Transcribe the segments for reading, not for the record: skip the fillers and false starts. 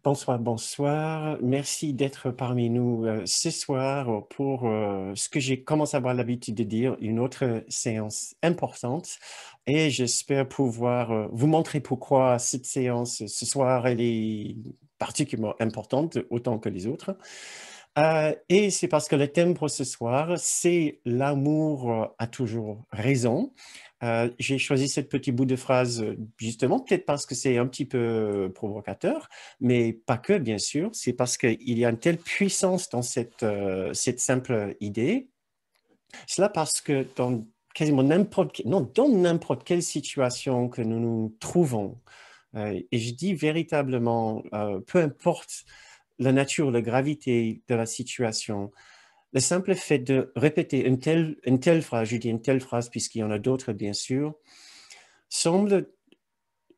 Bonsoir, bonsoir. Merci d'être parmi nous ce soir pour ce que j'ai commencé à avoir l'habitude de dire, une autre séance importante. Et j'espère pouvoir vous montrer pourquoi cette séance ce soir, elle est particulièrement importante, autant que les autres. Et c'est parce que le thème pour ce soir, c'est l'amour a toujours raison. J'ai choisi cette petit bout de phrase justement, peut-être parce que c'est un petit peu provocateur, mais pas que, bien sûr. C'est parce qu'il y a une telle puissance dans cette simple idée. Cela parce que dans quasiment non, dans n'importe quelle situation que nous nous trouvons, et je dis véritablement, peu importe la nature, la gravité de la situation, le simple fait de répéter une telle phrase, je dis une telle phrase puisqu'il y en a d'autres bien sûr, semble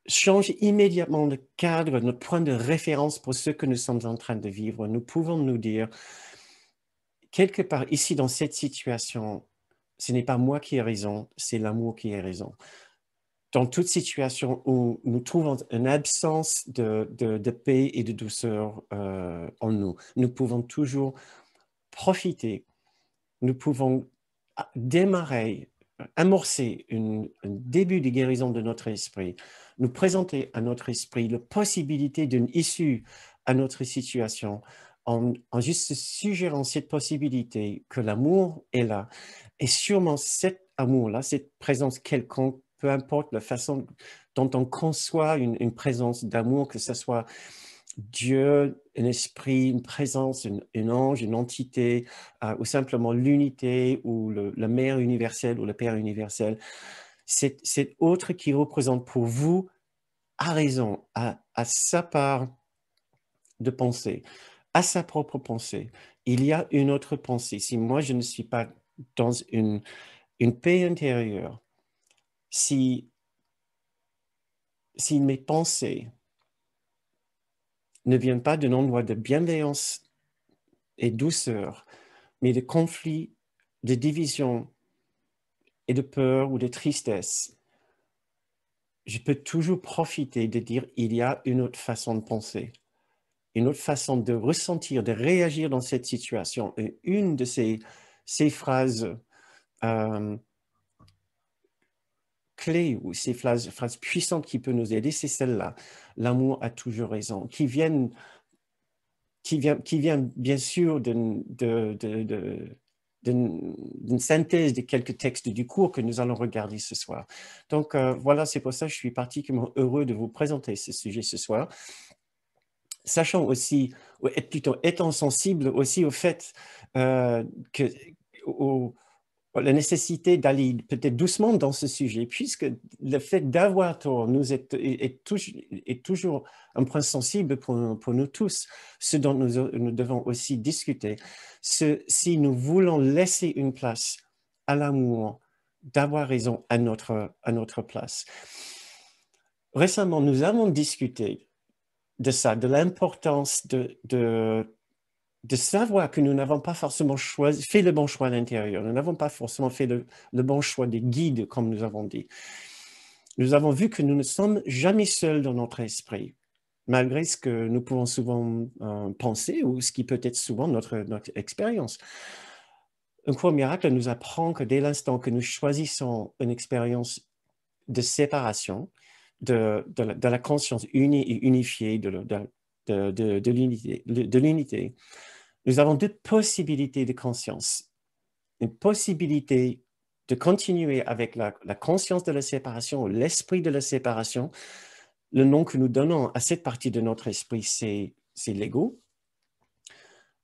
changer immédiatement le cadre, notre point de référence pour ce que nous sommes en train de vivre. Nous pouvons nous dire, quelque part ici dans cette situation, ce n'est pas moi qui ai raison, c'est l'amour qui a raison. Dans toute situation où nous trouvons une absence de paix et de douceur en nous, nous pouvons toujours profiter, nous pouvons démarrer, amorcer un début de guérison de notre esprit, nous présenter à notre esprit la possibilité d'une issue à notre situation, en juste suggérant cette possibilité que l'amour est là. Et sûrement cet amour-là, cette présence quelconque, peu importe la façon dont on conçoit une présence d'amour, que ce soit Dieu, un esprit, une présence, un ange, une entité, ou simplement l'unité, ou la mère universelle, ou le père universel. Cet autre qui représente pour vous a raison, à sa part de pensée, à sa propre pensée. Il y a une autre pensée. Si moi, je ne suis pas dans une paix intérieure, si mes pensées ne viennent pas d'un endroit de bienveillance et douceur, mais de conflits, de divisions et de peur ou de tristesse, je peux toujours profiter de dire il y a une autre façon de penser, une autre façon de ressentir, de réagir dans cette situation. Et une de ces phrases clés ou ces phrases puissantes qui peuvent nous aider, c'est celle-là. L'amour a toujours raison, qui vient bien sûr d'une synthèse de quelques textes du cours que nous allons regarder ce soir. Donc voilà, c'est pour ça que je suis particulièrement heureux de vous présenter ce sujet ce soir, sachant aussi, plutôt étant sensible aussi au fait que la nécessité d'aller peut-être doucement dans ce sujet, puisque le fait d'avoir tort est toujours un point sensible pour nous tous, ce dont nous devons aussi discuter. Si nous voulons laisser une place à l'amour, d'avoir raison à notre place. Récemment, nous avons discuté de ça, de l'importance de savoir que nous n'avons pas forcément fait le bon choix à l'intérieur. Nous n'avons pas forcément fait le bon choix des guides, comme nous avons dit. Nous avons vu que nous ne sommes jamais seuls dans notre esprit, malgré ce que nous pouvons souvent penser ou ce qui peut être souvent notre expérience. Un cours miracle nous apprend que dès l'instant que nous choisissons une expérience de séparation, de la conscience unie et unifiée, de l'unité, nous avons deux possibilités de conscience. Une possibilité de continuer avec la conscience de la séparation, l'esprit de la séparation. Le nom que nous donnons à cette partie de notre esprit, c'est l'ego.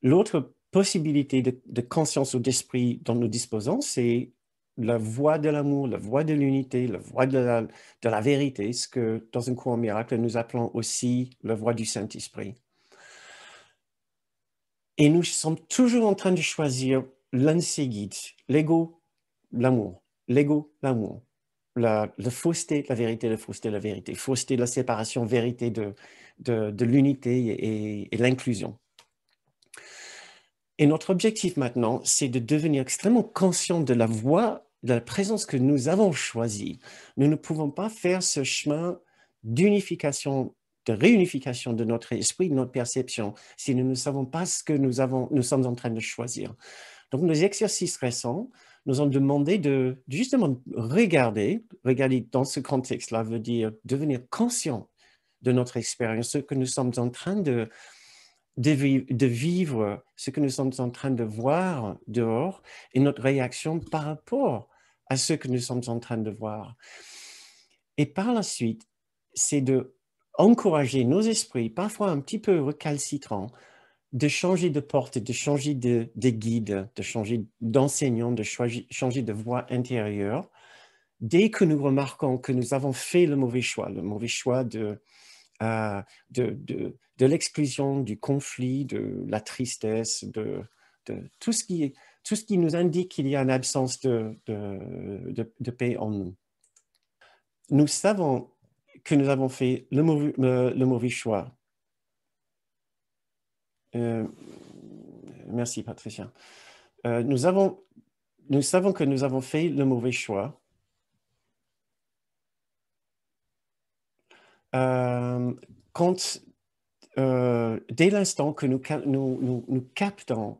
L'autre possibilité de conscience ou d'esprit dont nous disposons, c'est la voie de l'amour, la voie de l'unité, la voie de la vérité, ce que dans un cours miracle, nous appelons aussi la voie du Saint-Esprit. Et nous sommes toujours en train de choisir l'un de ces guides, l'ego, l'amour, l'ego, l'amour, la fausseté, la vérité, la fausseté, la vérité, fausseté, la séparation, vérité de l'unité et l'inclusion. Et notre objectif maintenant, c'est de devenir extrêmement conscient de la voie, de la présence que nous avons choisie. Nous ne pouvons pas faire ce chemin d'unification de réunification de notre esprit, de notre perception, si nous ne savons pas ce que nous sommes en train de choisir. Donc, nos exercices récents nous ont demandé de justement regarder dans ce contexte-là, veut dire devenir conscient de notre expérience, ce que nous sommes en train de vivre, ce que nous sommes en train de voir dehors et notre réaction par rapport à ce que nous sommes en train de voir. Et par la suite, c'est de encourager nos esprits, parfois un petit peu recalcitrants, de changer de porte, de changer de guide, de changer d'enseignant, de changer de voie intérieure, dès que nous remarquons que nous avons fait le mauvais choix de l'exclusion, du conflit, de la tristesse, de tout ce qui nous indique qu'il y a une absence de paix en nous. Nous savons que nous avons fait le mauvais choix. Merci, Patricia. Nous savons que nous avons fait le mauvais choix quand, dès l'instant que nous captons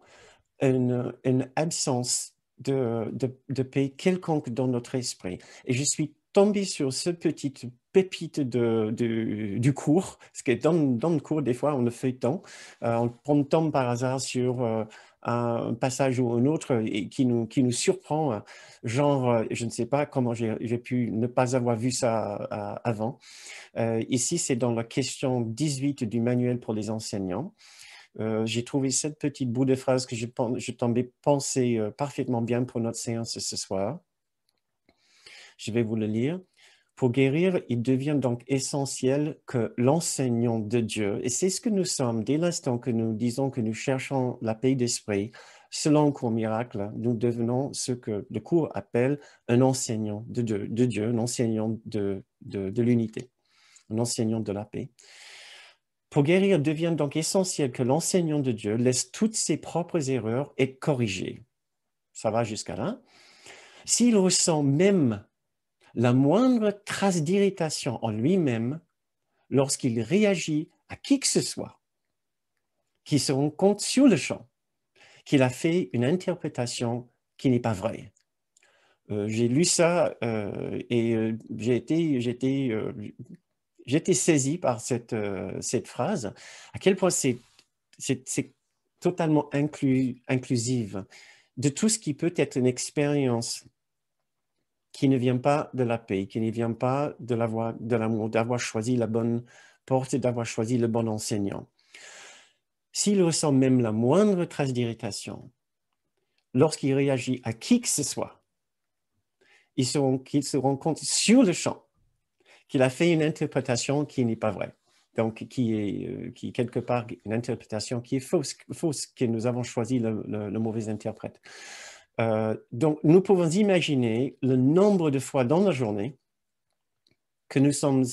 une absence de paix quelconque dans notre esprit. Et je suis tombé sur ce petit pépite du cours, parce que dans le cours, des fois, on le feuilleton, on tombe par hasard sur un passage ou un autre et qui nous surprend, genre, je ne sais pas comment j'ai pu ne pas avoir vu ça avant. Ici, c'est dans la question 18 du manuel pour les enseignants. J'ai trouvé cette petite bout de phrase que je tombais penser parfaitement bien pour notre séance ce soir. Je vais vous le lire. Pour guérir, il devient donc essentiel que l'enseignant de Dieu, et c'est ce que nous sommes dès l'instant que nous disons que nous cherchons la paix d'esprit, selon le cours miracle, nous devenons ce que le cours appelle un enseignant de Dieu, un enseignant de l'unité, un enseignant de la paix. Pour guérir, il devient donc essentiel que l'enseignant de Dieu laisse toutes ses propres erreurs être corrigées. Ça va jusqu'à là. S'il ressent même la moindre trace d'irritation en lui-même lorsqu'il réagit à qui que ce soit, qui se rend compte sur le champ qu'il a fait une interprétation qui n'est pas vraie. J'ai lu ça et j'étais saisi par cette phrase, à quel point c'est totalement inclusive de tout ce qui peut être une expérience qui ne vient pas de la paix, qui ne vient pas de la voie de l'amour, d'avoir choisi la bonne porte et d'avoir choisi le bon enseignant. S'il ressent même la moindre trace d'irritation, lorsqu'il réagit à qui que ce soit, qu'il se rend compte sur le champ qu'il a fait une interprétation qui n'est pas vraie. Donc, qui est quelque part une interprétation qui est fausse, que nous avons choisi le mauvais interprète. Donc, nous pouvons imaginer le nombre de fois dans la journée que nous sommes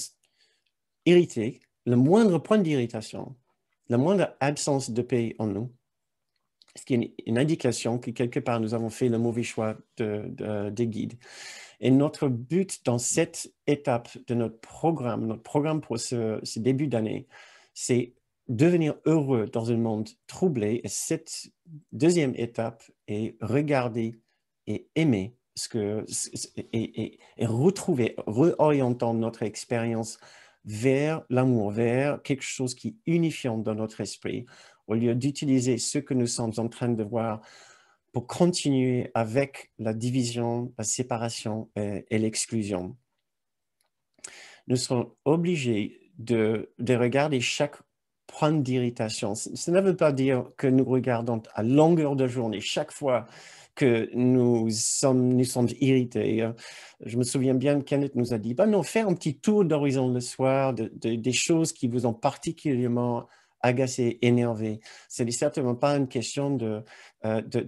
irrités, le moindre point d'irritation, la moindre absence de paix en nous, ce qui est une indication que quelque part nous avons fait le mauvais choix des guides. Et notre but dans cette étape de notre programme pour ce début d'année, c'est devenir heureux dans un monde troublé. Et cette deuxième étape est regarder et aimer et retrouver, réorientant notre expérience vers l'amour, vers quelque chose qui est unifiant dans notre esprit, au lieu d'utiliser ce que nous sommes en train de voir pour continuer avec la division, la séparation et l'exclusion. Nous serons obligés de regarder chaque point d'irritation. Ça ne veut pas dire que nous regardons à longueur de journée, chaque fois que nous sommes irrités. Je me souviens bien, Kenneth nous a dit, non, faire un petit tour d'horizon le soir, des choses qui vous ont particulièrement agacé, énervé. Ce n'est certainement pas une question de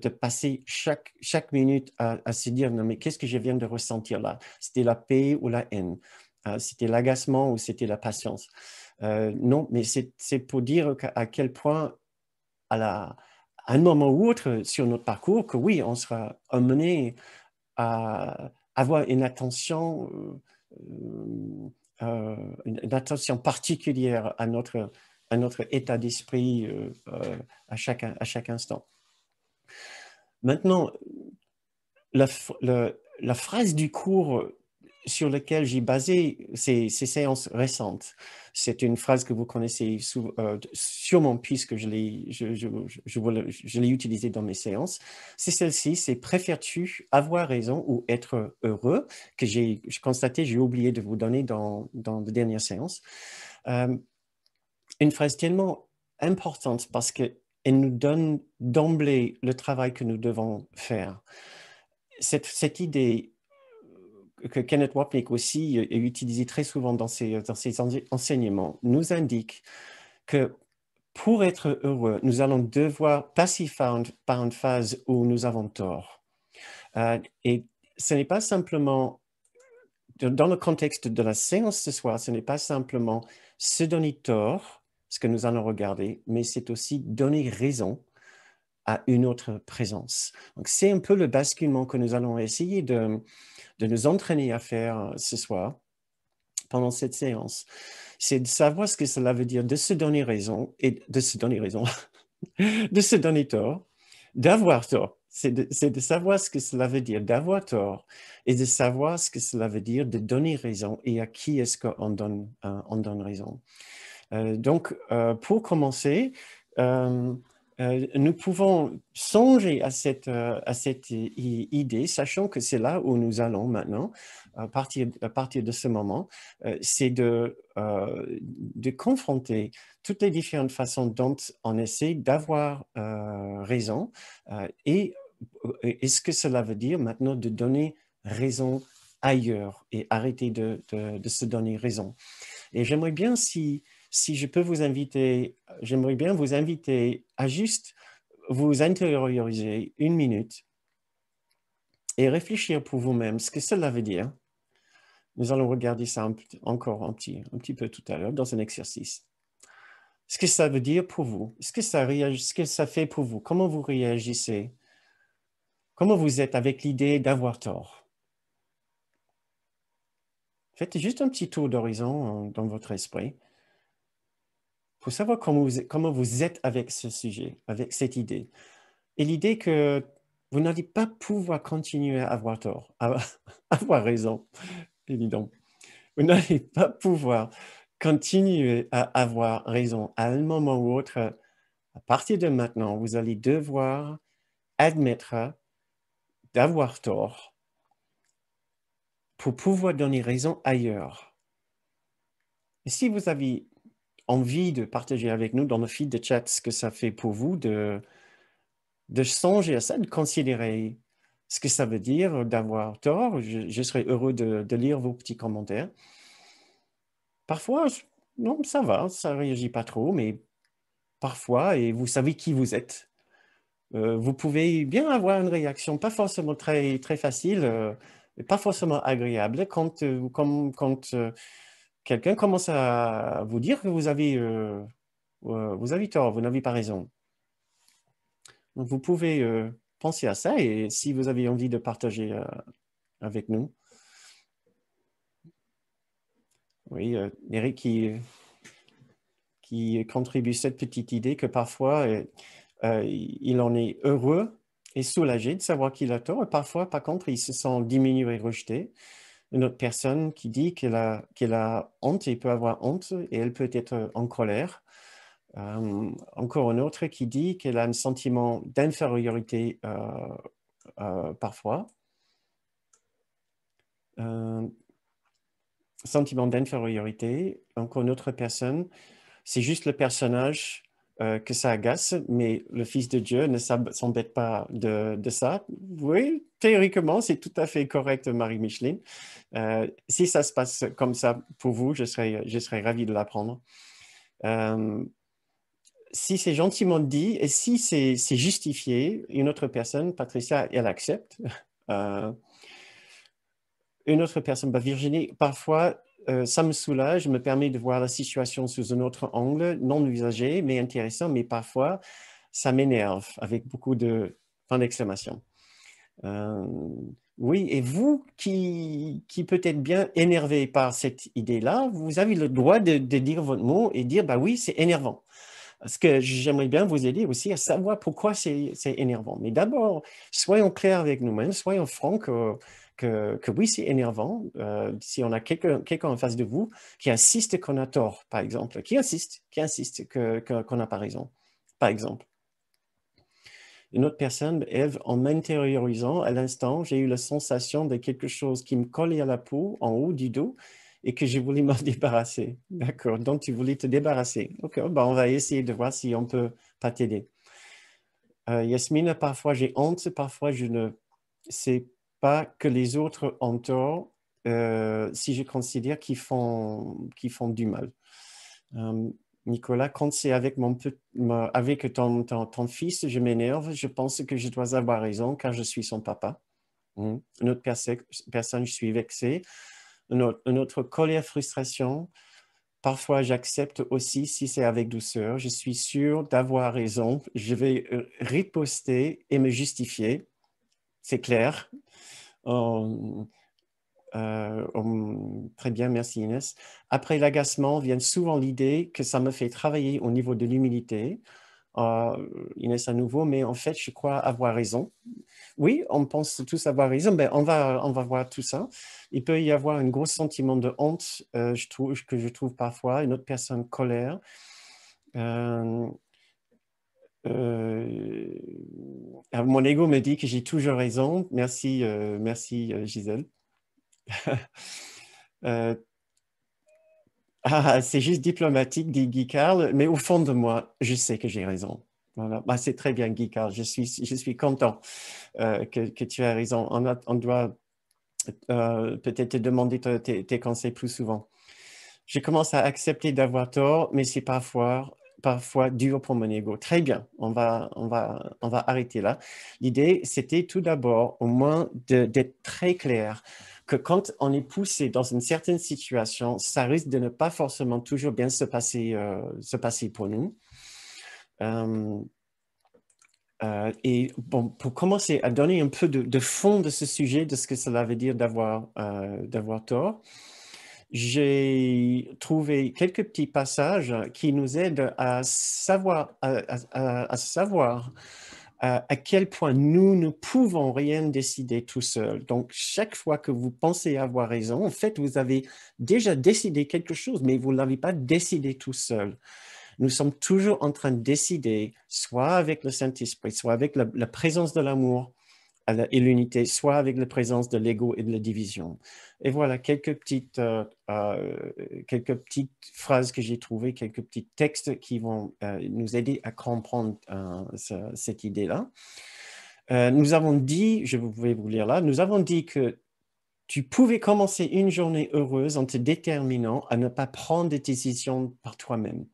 passer chaque minute à se dire, non, mais qu'est-ce que je viens de ressentir là? C'était la paix ou la haine? C'était l'agacement ou c'était la patience? Non, mais c'est pour dire à quel point, à un moment ou autre sur notre parcours, que oui, on sera amené à avoir une attention une attention particulière à notre état d'esprit à chaque instant. Maintenant, la phrase du cours sur laquelle j'ai basé ces séances récentes, c'est une phrase que vous connaissez sûrement puisque je l'ai utilisée dans mes séances. C'est celle-ci, c'est « Préfères-tu avoir raison ou être heureux ?» que j'ai constaté, j'ai oublié de vous donner dans la dernière séance. Une phrase tellement importante parce qu'elle nous donne d'emblée le travail que nous devons faire. Cette idée que Kenneth Wapnick aussi est utilisée très souvent dans ses enseignements nous indique que pour être heureux, nous allons devoir passer par une phase où nous avons tort. Et ce n'est pas simplement, dans le contexte de la séance ce soir, ce n'est pas simplement se donner tort, ce que nous allons regarder, mais c'est aussi donner raison à une autre présence. Donc, c'est un peu le basculement que nous allons essayer de nous entraîner à faire ce soir, pendant cette séance. C'est de savoir ce que cela veut dire de se donner raison, et de se donner raison, de se donner tort, d'avoir tort. C'est de savoir ce que cela veut dire d'avoir tort et de savoir ce que cela veut dire de donner raison et à qui est-ce qu'on donne raison. Donc, pour commencer, nous pouvons songer à cette idée, sachant que c'est là où nous allons maintenant, à partir de ce moment, c'est de confronter toutes les différentes façons dont on essaie d'avoir raison et ce que cela veut dire maintenant de donner raison ailleurs et arrêter de se donner raison. Et j'aimerais bien, si je peux vous inviter, j'aimerais bien vous inviter à juste vous intérioriser une minute et réfléchir pour vous-même ce que cela veut dire. Nous allons regarder ça encore un petit peu tout à l'heure dans un exercice. Ce que ça veut dire pour vous, ce que ça fait pour vous, comment vous réagissez, comment vous êtes avec l'idée d'avoir tort. Faites juste un petit tour d'horizon dans votre esprit pour savoir comment vous êtes avec ce sujet, avec cette idée. Et l'idée que vous n'allez pas pouvoir continuer à avoir tort, à avoir raison, évidemment. Vous n'allez pas pouvoir continuer à avoir raison à un moment ou autre. À partir de maintenant, vous allez devoir admettre d'avoir tort pour pouvoir donner raison ailleurs. Et si vous avez envie de partager avec nous dans le feed de chat ce que ça fait pour vous de songer à ça, de considérer ce que ça veut dire d'avoir tort, je serais heureux de lire vos petits commentaires. Parfois, non, ça va, ça ne réagit pas trop, mais parfois, et vous savez qui vous êtes, vous pouvez bien avoir une réaction pas forcément très, très facile, pas forcément agréable quand quelqu'un commence à vous dire que vous avez tort, vous n'avez pas raison. Donc, vous pouvez penser à ça et si vous avez envie de partager avec nous. Oui, Eric qui contribue cette petite idée que parfois il en est heureux et soulagé de savoir qu'il a tort et parfois, par contre, il se sent diminué et rejeté. Une autre personne qui dit qu'elle a honte et peut avoir honte et elle peut être en colère. Encore une autre qui dit qu'elle a un sentiment d'infériorité parfois. Sentiment d'infériorité. Encore une autre personne, c'est juste le personnage que ça agace, mais le Fils de Dieu ne s'embête pas de ça. Oui, théoriquement, c'est tout à fait correct, Marie-Micheline. Si ça se passe comme ça pour vous, je serais ravi de l'apprendre. Si c'est gentiment dit et si c'est justifié, une autre personne, Patricia, elle accepte. Une autre personne, Virginie, parfois, ça me soulage, me permet de voir la situation sous un autre angle, non usagé, mais intéressant, mais parfois, ça m'énerve avec beaucoup de points d'exclamation. Oui, et vous qui peut être bien énervé par cette idée-là, vous avez le droit de dire votre mot et dire, bah oui, c'est énervant. Parce que j'aimerais bien vous aider aussi à savoir pourquoi c'est énervant. Mais d'abord, soyons clairs avec nous-mêmes, soyons francs que oui, c'est énervant. Si on a quelqu'un en face de vous qui insiste qu'on a tort, par exemple, qu'on n'a pas raison, par exemple. Une autre personne, Eve, en m'intériorisant à l'instant, j'ai eu la sensation de quelque chose qui me collait à la peau, en haut du dos, et que je voulais m'en débarrasser. D'accord, donc tu voulais te débarrasser. Ok, ben on va essayer de voir si on peut pas t'aider. Yasmine, parfois j'ai honte, parfois je ne sais pas que les autres ont tort si je considère qu'ils font du mal. Nicolas, quand c'est avec avec ton fils, je m'énerve, je pense que je dois avoir raison car je suis son papa. Une autre personne, je suis vexé. Une autre colère, frustration. Parfois, j'accepte aussi si c'est avec douceur. Je suis sûr d'avoir raison. Je vais riposter et me justifier. C'est clair. Euh, Très bien, merci Inès. Après l'agacement vient souvent l'idée que ça me fait travailler au niveau de l'humilité. Inès à nouveau, mais en fait, je crois avoir raison. Oui, on pense tous avoir raison, mais on va voir tout ça. Il peut y avoir un gros sentiment de honte, que je trouve parfois, une autre personne colère. Euh, euh, Mon ego me dit que j'ai toujours raison. Merci, merci Gisèle. Euh, c'est juste diplomatique, dit Guy Carl, mais au fond de moi, je sais que j'ai raison. Voilà. Bah, c'est très bien, Guy Carl. Je suis content que tu as raison. On doit peut-être te demander tes conseils plus souvent. Je commence à accepter d'avoir tort, mais c'est parfois dur pour mon ego. Très bien, on va arrêter là. L'idée, c'était tout d'abord, au moins, d'être très clair que quand on est poussé dans une certaine situation, ça risque de ne pas forcément toujours bien se passer pour nous. Euh, et bon, pour commencer à donner un peu de fond de ce sujet, de ce que cela veut dire d'avoir tort, j'ai trouvé quelques petits passages qui nous aident à savoir, à savoir à quel point nous ne pouvons rien décider tout seul. Donc, chaque fois que vous pensez avoir raison, en fait, vous avez déjà décidé quelque chose, mais vous ne l'avez pas décidé tout seul. Nous sommes toujours en train de décider, soit avec le Saint-Esprit, soit avec la présence de l'amour et l'unité, soit avec la présence de l'ego et de la division. Et voilà quelques petites phrases que j'ai trouvées, quelques petits textes qui vont nous aider à comprendre cette idée-là. Nous avons dit, je vais vous lire là, nous avons dit que tu pouvais commencer une journée heureuse en te déterminant à ne pas prendre des décisions par toi-même.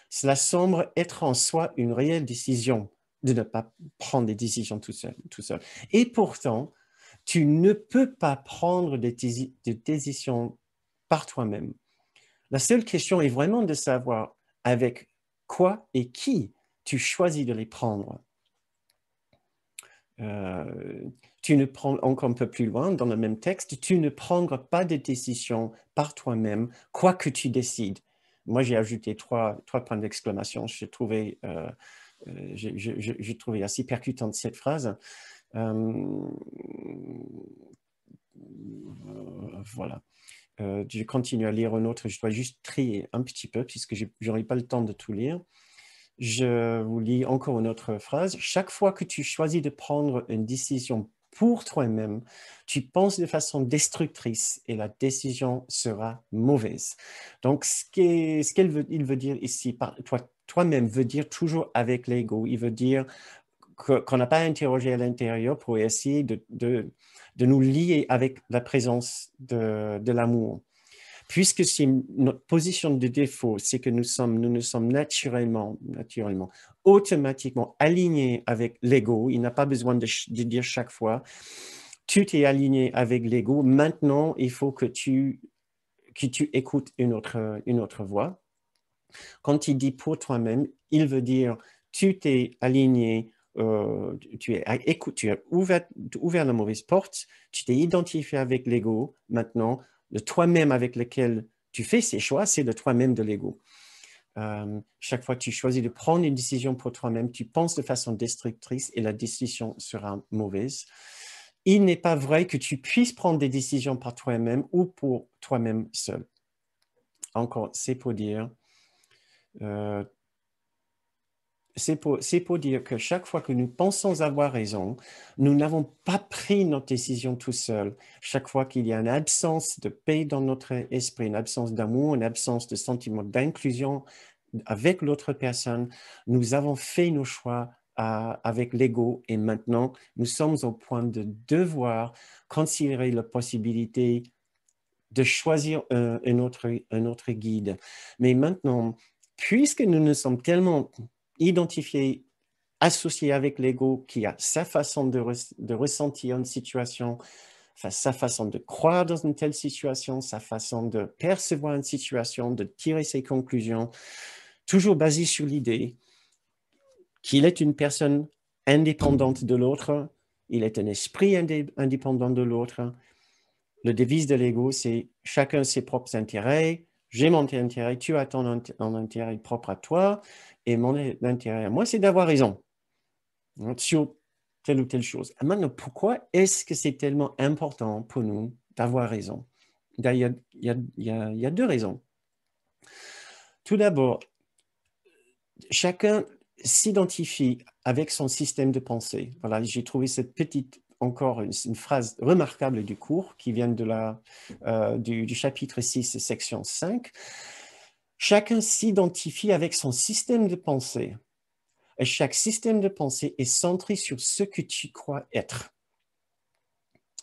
Cela semble être en soi une réelle décision de ne pas prendre des décisions tout seul, tout seul. Et pourtant, tu ne peux pas prendre des décisions par toi-même. La seule question est vraiment de savoir avec quoi et qui tu choisis de les prendre. Tu ne prends encore un peu plus loin dans le même texte, tu ne prendras pas de décision par toi-même, quoi que tu décides. Moi, j'ai ajouté trois points d'exclamation. J'ai trouvé assez percutante cette phrase. Voilà. Je continue à lire un autre. Je dois juste trier un petit peu puisque je n'aurai pas le temps de tout lire. Je vous lis encore une autre phrase. Chaque fois que tu choisis de prendre une décision pour toi-même, tu penses de façon destructrice et la décision sera mauvaise. Donc, il veut dire ici, toi-même veut dire toujours avec l'ego. Il veut dire qu'on n'a pas interrogé à l'intérieur pour essayer de nous lier avec la présence de l'amour. Puisque c'est notre position de défaut, c'est que nous sommes naturellement, automatiquement alignés avec l'ego. Il n'a pas besoin de dire chaque fois, tu es aligné avec l'ego. Maintenant, il faut que tu écoutes une autre voix. Quand il dit pour toi-même, il veut dire, tu t'es aligné tu as ouvert la mauvaise porte, tu t'es identifié avec l'ego. Maintenant, le toi-même avec lequel tu fais ces choix, c'est le toi-même de l'ego. Chaque fois que tu choisis de prendre une décision pour toi-même, tu penses de façon destructrice et la décision sera mauvaise. Il n'est pas vrai que tu puisses prendre des décisions par toi-même ou pour toi-même seul. Encore, c'est pour dire que chaque fois que nous pensons avoir raison, nous n'avons pas pris notre décision tout seul. Chaque fois qu'il y a une absence de paix dans notre esprit, une absence d'amour, une absence de sentiment d'inclusion avec l'autre personne, nous avons fait nos choix avec l'ego et maintenant nous sommes au point de devoir considérer la possibilité de choisir un autre guide. Mais maintenant, puisque nous nous sommes tellement identifiés, associés avec l'ego qui a sa façon de ressentir une situation, sa façon de croire dans une telle situation, sa façon de percevoir une situation, de tirer ses conclusions, toujours basé sur l'idée qu'il est une personne indépendante de l'autre, il est un esprit indépendant de l'autre. Le devise de l'ego, c'est chacun ses propres intérêts. J'ai mon intérêt, tu as ton intérêt propre à toi, et mon intérêt à moi, c'est d'avoir raison sur telle ou telle chose. Maintenant, pourquoi est-ce que c'est tellement important pour nous d'avoir raison? Il y a deux raisons. Tout d'abord, chacun s'identifie avec son système de pensée. Voilà, j'ai trouvé cette petite, encore une phrase remarquable du cours qui vient du chapitre 6, section 5. Chacun s'identifie avec son système de pensée. Et chaque système de pensée est centré sur ce que tu crois être.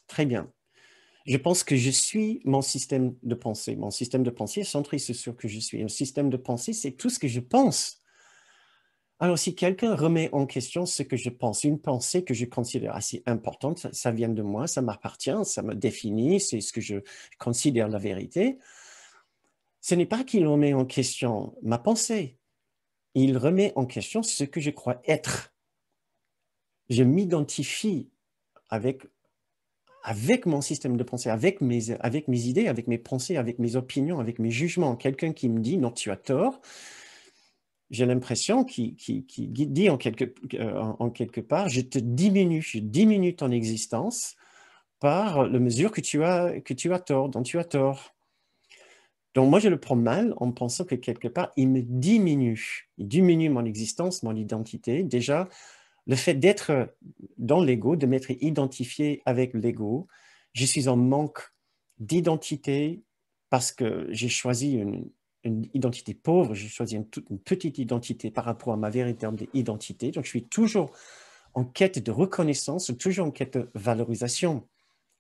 Très bien. Je pense que je suis mon système de pensée. Mon système de pensée est centré sur ce que je suis. Un système de pensée, c'est tout ce que je pense. Alors, si quelqu'un remet en question ce que je pense, une pensée que je considère assez importante, ça vient de moi, ça m'appartient, ça me définit, c'est ce que je considère la vérité, ce n'est pas qu'il remet en question ma pensée, il remet en question ce que je crois être. Je m'identifie avec mon système de pensée, avec mes idées, avec mes pensées, avec mes opinions, avec mes jugements. Quelqu'un qui me dit « non, tu as tort », j'ai l'impression qu'il dit en quelque part, je diminue ton existence par la mesure que tu as tort, dont tu as tort. Donc moi, je le prends mal en pensant que quelque part, il me diminue. Il diminue mon existence, mon identité. Déjà, le fait d'être dans l'ego, de m'être identifié avec l'ego, je suis en manque d'identité parce que j'ai choisi une identité pauvre, j'ai choisi une petite identité par rapport à ma véritable identité. Donc, je suis toujours en quête de reconnaissance, toujours en quête de valorisation.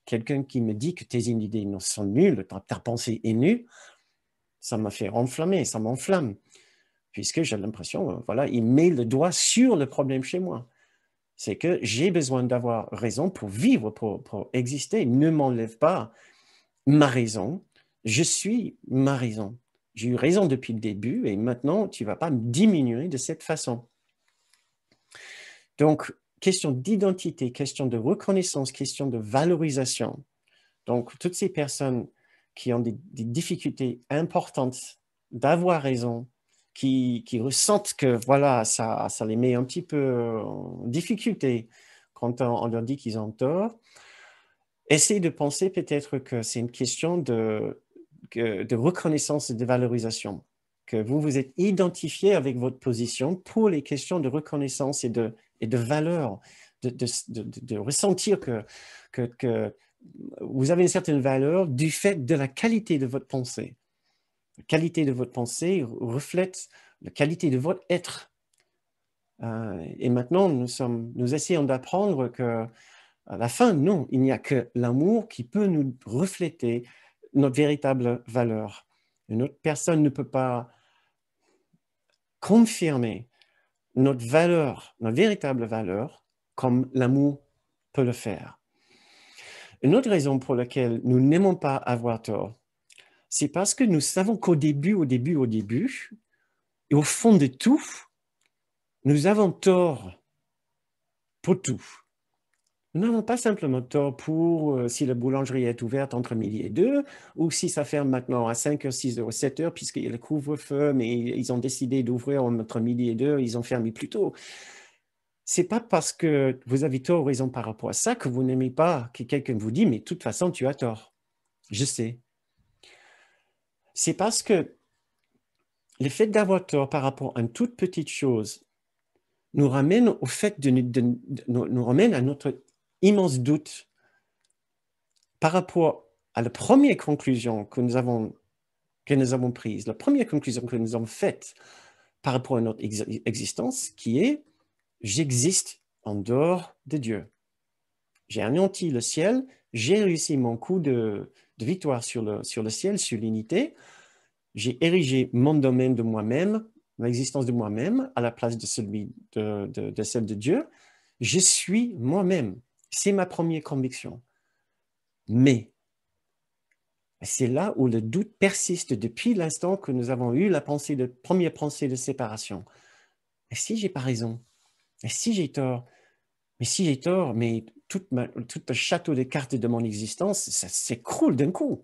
Quelqu'un qui me dit que tes idées sont nulles, ta pensée est nulle, ça m'a fait enflammer, ça m'enflamme, puisque j'ai l'impression, voilà, il met le doigt sur le problème chez moi. C'est que j'ai besoin d'avoir raison pour vivre, pour exister. Ne m'enlève pas ma raison. Je suis ma raison. J'ai eu raison depuis le début et maintenant, tu ne vas pas me diminuer de cette façon. Donc, question d'identité, question de reconnaissance, question de valorisation. Donc, toutes ces personnes qui ont des difficultés importantes d'avoir raison, qui ressentent que voilà, ça les met un petit peu en difficulté quand on leur dit qu'ils ont tort, essayez de penser peut-être que c'est une question de reconnaissance et de valorisation, que vous vous êtes identifié avec votre position pour les questions de reconnaissance et de valeur, de ressentir que vous avez une certaine valeur du fait de la qualité de votre pensée. La qualité de votre pensée reflète la qualité de votre être. Et maintenant, nous essayons d'apprendre que à la fin, non, il n'y a que l'amour qui peut nous refléter notre véritable valeur. Une autre personne ne peut pas confirmer notre valeur, notre véritable valeur, comme l'amour peut le faire. Une autre raison pour laquelle nous n'aimons pas avoir tort, c'est parce que nous savons qu'au début, et au fond de tout, nous avons tort. pour tout. Nous n'avons pas simplement tort pour si la boulangerie est ouverte entre midi et 2, ou si ça ferme maintenant à 5 heures, 6 heures, 7 heures, puisqu'il y a le couvre-feu, mais ils ont décidé d'ouvrir entre midi et 2, ils ont fermé plus tôt. C'est pas parce que vous avez tort ou raison par rapport à ça que vous n'aimez pas que quelqu'un vous dit, mais de toute façon, tu as tort. Je sais. C'est parce que le fait d'avoir tort par rapport à une toute petite chose nous ramène au fait nous ramène à notre immense doute par rapport à la première conclusion que nous avons prise, la première conclusion que nous avons faite par rapport à notre existence, qui est j'existe en dehors de Dieu. J'ai anéanti le ciel, j'ai réussi mon coup de victoire sur le ciel, sur l'unité, j'ai érigé mon domaine de moi-même, l'existence de moi-même, à la place de celle de Dieu. Je suis moi-même. C'est ma première conviction. Mais c'est là où le doute persiste depuis l'instant que nous avons eu la première pensée de séparation. Et si j'ai pas raison? Et si j'ai tort? Mais si j'ai tort, mais tout le château de cartes de mon existence, ça s'écroule d'un coup.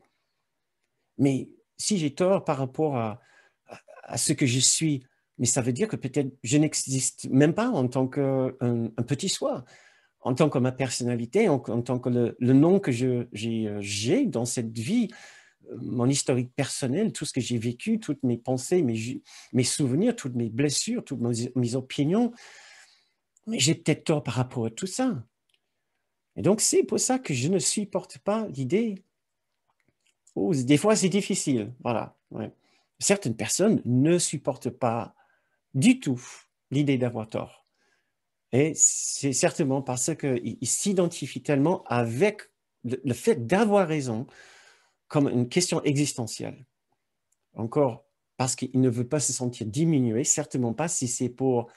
Mais si j'ai tort par rapport à ce que je suis, mais ça veut dire que peut-être je n'existe même pas en tant qu'un petit soi, en tant que ma personnalité, en tant que le nom que j'ai dans cette vie, mon historique personnel, tout ce que j'ai vécu, toutes mes pensées, mes souvenirs, toutes mes blessures, toutes mes opinions. Mais j'ai peut-être tort par rapport à tout ça. Et donc, c'est pour ça que je ne supporte pas l'idée. Oh, des fois, c'est difficile. Voilà. Ouais. Certaines personnes ne supportent pas du tout l'idée d'avoir tort. Et c'est certainement parce qu'ils s'identifient tellement avec le fait d'avoir raison comme une question existentielle. Encore, parce qu'il ne veut pas se sentir diminué, certainement pas si c'est pour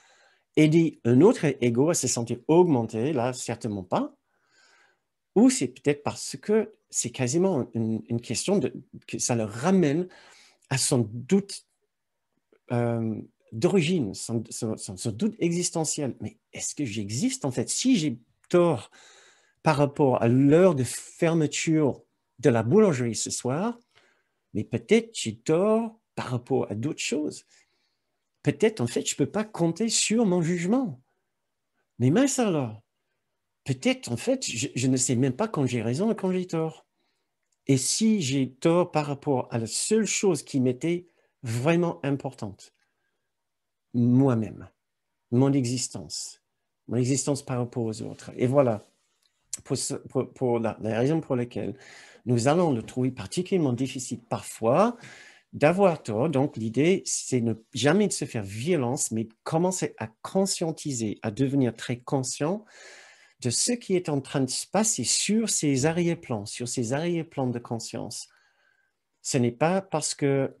aider un autre ego à se sentir augmenté, là, certainement pas. Ou c'est peut-être parce que c'est quasiment une question que ça le ramène à son doute d'origine, son doute existentiel. Mais est-ce que j'existe en fait? Si j'ai tort par rapport à l'heure de fermeture de la boulangerie ce soir, mais peut-être j'ai tort par rapport à d'autres choses. Peut-être en fait je ne peux pas compter sur mon jugement. Mais mince alors, peut-être en fait je ne sais même pas quand j'ai raison et quand j'ai tort. Et si j'ai tort par rapport à la seule chose qui m'était vraiment importante, moi-même, mon existence par rapport aux autres. Et voilà, pour la raison pour laquelle nous allons le trouver particulièrement difficile parfois d'avoir tort. Donc, l'idée, c'est ne jamais de se faire violence, mais commencer à conscientiser, à devenir très conscient de ce qui est en train de se passer sur ces arrière-plans, de conscience. Ce n'est pas parce que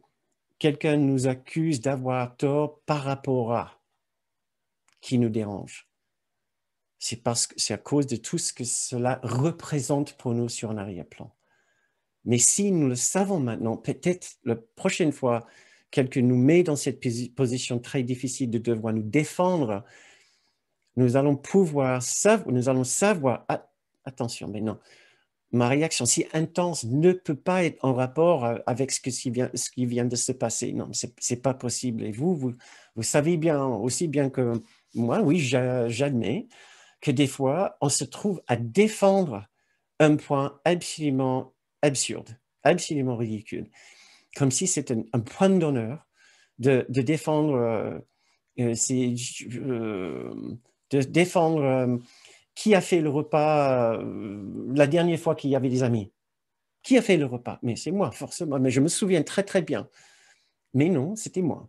quelqu'un nous accuse d'avoir tort par rapport à qui nous dérange. C'est à cause de tout ce que cela représente pour nous sur un arrière-plan. Mais si nous le savons maintenant, peut-être la prochaine fois, quelqu'un nous met dans cette position très difficile de devoir nous défendre, nous allons savoir, attention, mais non, ma réaction si intense ne peut pas être en rapport avec ce qui vient de se passer. Non, c'est pas possible. Et vous savez bien, aussi bien que moi, oui, j'admets que des fois, on se trouve à défendre un point absolument absurde, absolument ridicule, comme si c'était un point d'honneur de défendre, de défendre qui a fait le repas la dernière fois qu'il y avait des amis. Qui a fait le repas? Mais c'est moi, forcément. Mais je me souviens très, très bien. Mais non, c'était moi.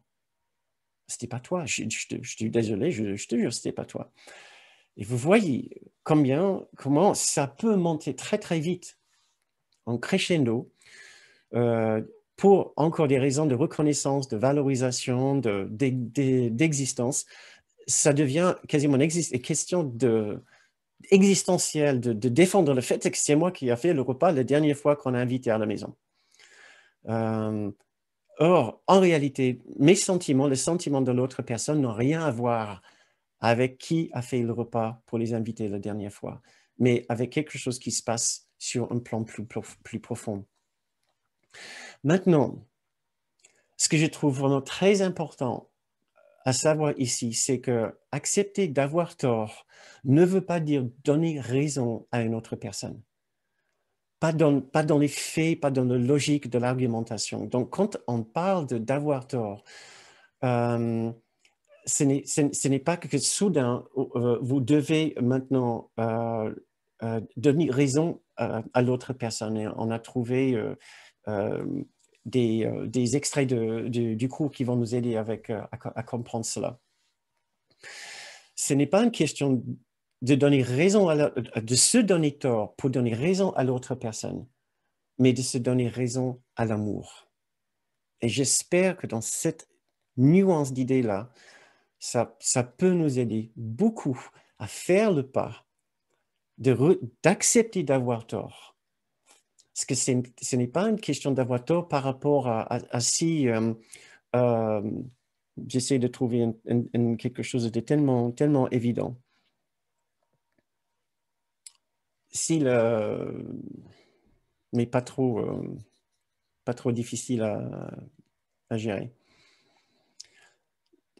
C'était pas toi. Je suis désolé, je te jure, c'était pas toi. Et vous voyez comment ça peut monter très, très vite en crescendo pour encore des raisons de reconnaissance, de valorisation, d'existence. Ça devient quasiment une question existentielle de défendre le fait que c'est moi qui a fait le repas la dernière fois qu'on a invité à la maison. Or, en réalité, mes sentiments, les sentiments de l'autre personne n'ont rien à voir avec qui a fait le repas pour les invités la dernière fois, mais avec quelque chose qui se passe sur un plan plus profond. Maintenant, ce que je trouve vraiment très important à savoir ici, c'est que accepter d'avoir tort ne veut pas dire donner raison à une autre personne. Pas dans les faits, pas dans la logique de l'argumentation. Donc, quand on parle d'avoir tort, ce n'est pas que soudain, vous devez maintenant donner raison à l'autre personne. Et on a trouvé des extraits du cours qui vont nous aider à comprendre cela. Ce n'est pas une question de donner raison de se donner tort pour donner raison à l'autre personne, mais de se donner raison à l'amour. Et j'espère que dans cette nuance d'idée-là, ça peut nous aider beaucoup à faire le pas d'accepter d'avoir tort. Parce que ce n'est pas une question d'avoir tort par rapport à si j'essaie de trouver quelque chose de tellement évident. Mais pas trop difficile à gérer.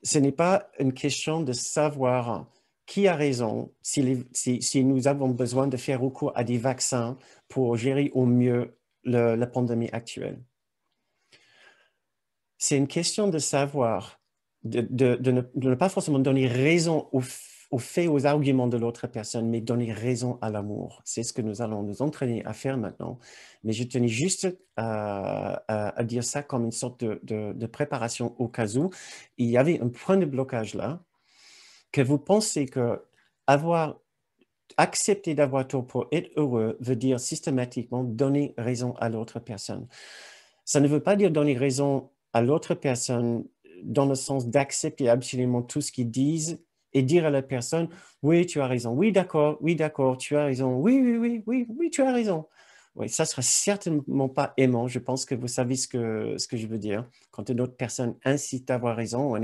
Ce n'est pas une question de savoir qui a raison, si nous avons besoin de faire recours à des vaccins pour gérer au mieux la pandémie actuelle. C'est une question de savoir, de ne pas forcément donner raison aux faits, aux arguments de l'autre personne, mais donner raison à l'amour. C'est ce que nous allons nous entraîner à faire maintenant. Mais je tenais juste à dire ça comme une sorte de préparation au cas où il y avait un point de blocage là, que vous pensez que accepter d'avoir tort pour être heureux veut dire systématiquement donner raison à l'autre personne. Ça ne veut pas dire donner raison à l'autre personne dans le sens d'accepter absolument tout ce qu'ils disent et dire à la personne, oui, tu as raison, oui, d'accord, tu as raison, oui, tu as raison. Oui, ça ne sera certainement pas aimant. Je pense que vous savez ce que je veux dire. Quand une autre personne incite à avoir raison,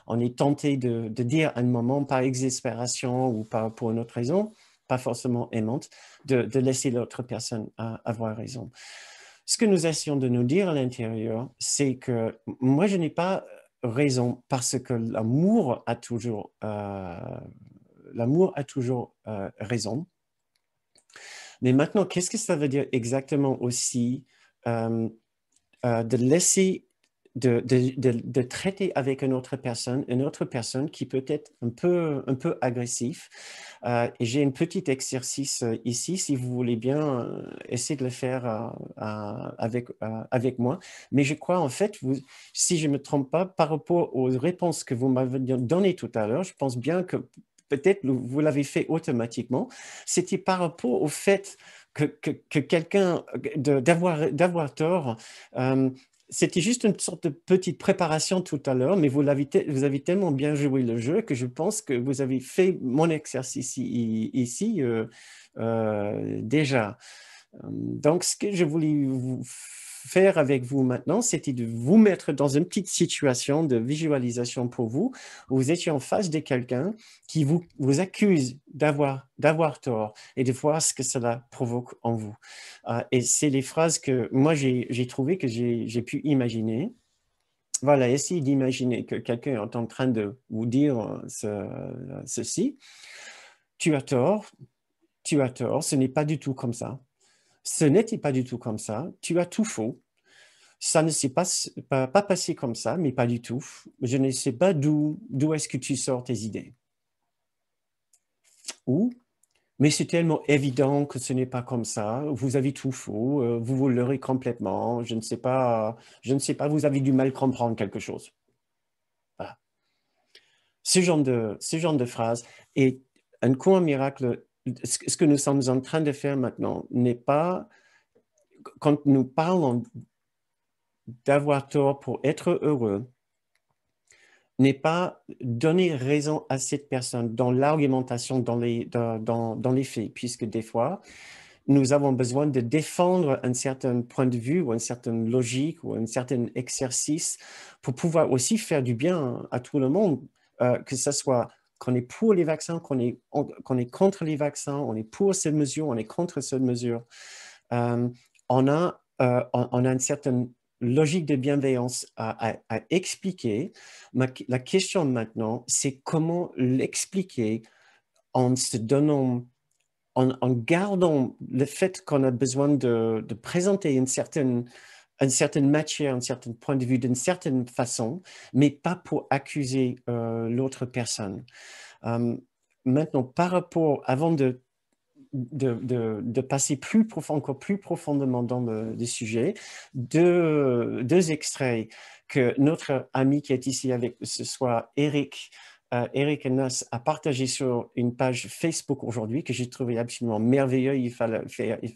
on est tenté de dire à un moment, par exaspération ou pour une autre raison, pas forcément aimante, de laisser l'autre personne avoir raison. Ce que nous essayons de nous dire à l'intérieur, c'est que moi, je n'ai pas raison parce que l'amour a toujours raison. Mais maintenant, qu'est-ce que ça veut dire exactement aussi de laisser, de traiter avec une autre personne qui peut être un peu agressif. Et j'ai un petit exercice ici, si vous voulez bien essayer de le faire avec moi. Mais je crois en fait, si je ne me trompe pas, par rapport aux réponses que vous m'avez données tout à l'heure, je pense bien que peut-être vous l'avez fait automatiquement. C'était par rapport au fait que quelqu'un d'avoir tort. C'était juste une sorte de petite préparation tout à l'heure, mais vous avez tellement bien joué le jeu que je pense que vous avez fait mon exercice ici déjà. Donc, ce que je voulais faire avec vous maintenant, c'était de vous mettre dans une petite situation de visualisation pour vous, où vous étiez en face de quelqu'un qui vous accuse d'avoir tort et de voir ce que cela provoque en vous. Et c'est les phrases que moi, j'ai trouvé que j'ai pu imaginer. Voilà, essayez d'imaginer que quelqu'un est en train de vous dire ceci. Tu as tort, ce n'est pas du tout comme ça. Ce n'était pas du tout comme ça. Tu as tout faux. Ça ne s'est pas passé comme ça, mais pas du tout. Je ne sais pas d'où est-ce que tu sors tes idées. Ou, mais c'est tellement évident que ce n'est pas comme ça. Vous avez tout faux. Vous vous leurrez complètement. Je ne sais pas. Vous avez du mal comprendre quelque chose. Voilà. Ce genre de phrase. Et un coup, un miracle, ce que nous sommes en train de faire maintenant n'est pas, quand nous parlons d'avoir tort pour être heureux, n'est pas donner raison à cette personne dans l'argumentation, dans les faits, puisque des fois, nous avons besoin de défendre un certain point de vue ou une certaine logique ou un certain exercice pour pouvoir aussi faire du bien à tout le monde, que ce soit qu'on est pour les vaccins, qu'on est contre les vaccins, on est pour cette mesure, on est contre cette mesure. On a une certaine logique de bienveillance à expliquer. La question maintenant, c'est comment l'expliquer en se donnant, en gardant le fait qu'on a besoin de présenter une certaine matière, un certain point de vue d'une certaine façon, mais pas pour accuser l'autre personne. Maintenant, par rapport, avant de passer encore plus profondément dans le sujet, deux extraits que notre ami qui est ici avec ce soir, Eric Enas, a partagé sur une page Facebook aujourd'hui que j'ai trouvé absolument merveilleux. Il fait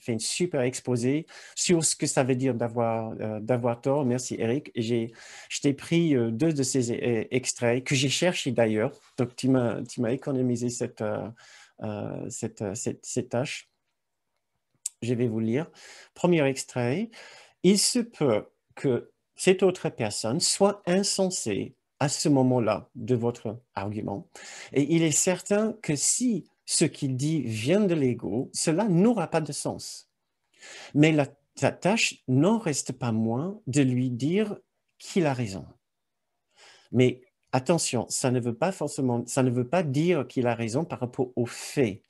un super exposé sur ce que ça veut dire d'avoir tort. Merci Eric. Je t'ai pris deux de ces extraits que j'ai cherchés d'ailleurs. Donc tu m'as économisé cette tâche. Je vais vous lire. Premier extrait. Il se peut que cette autre personne soit insensée à ce moment-là de votre argument. Et il est certain que si ce qu'il dit vient de l'ego, cela n'aura pas de sens. Mais la tâche n'en reste pas moins de lui dire qu'il a raison. Mais attention, ça ne veut pas dire qu'il a raison par rapport aux faits,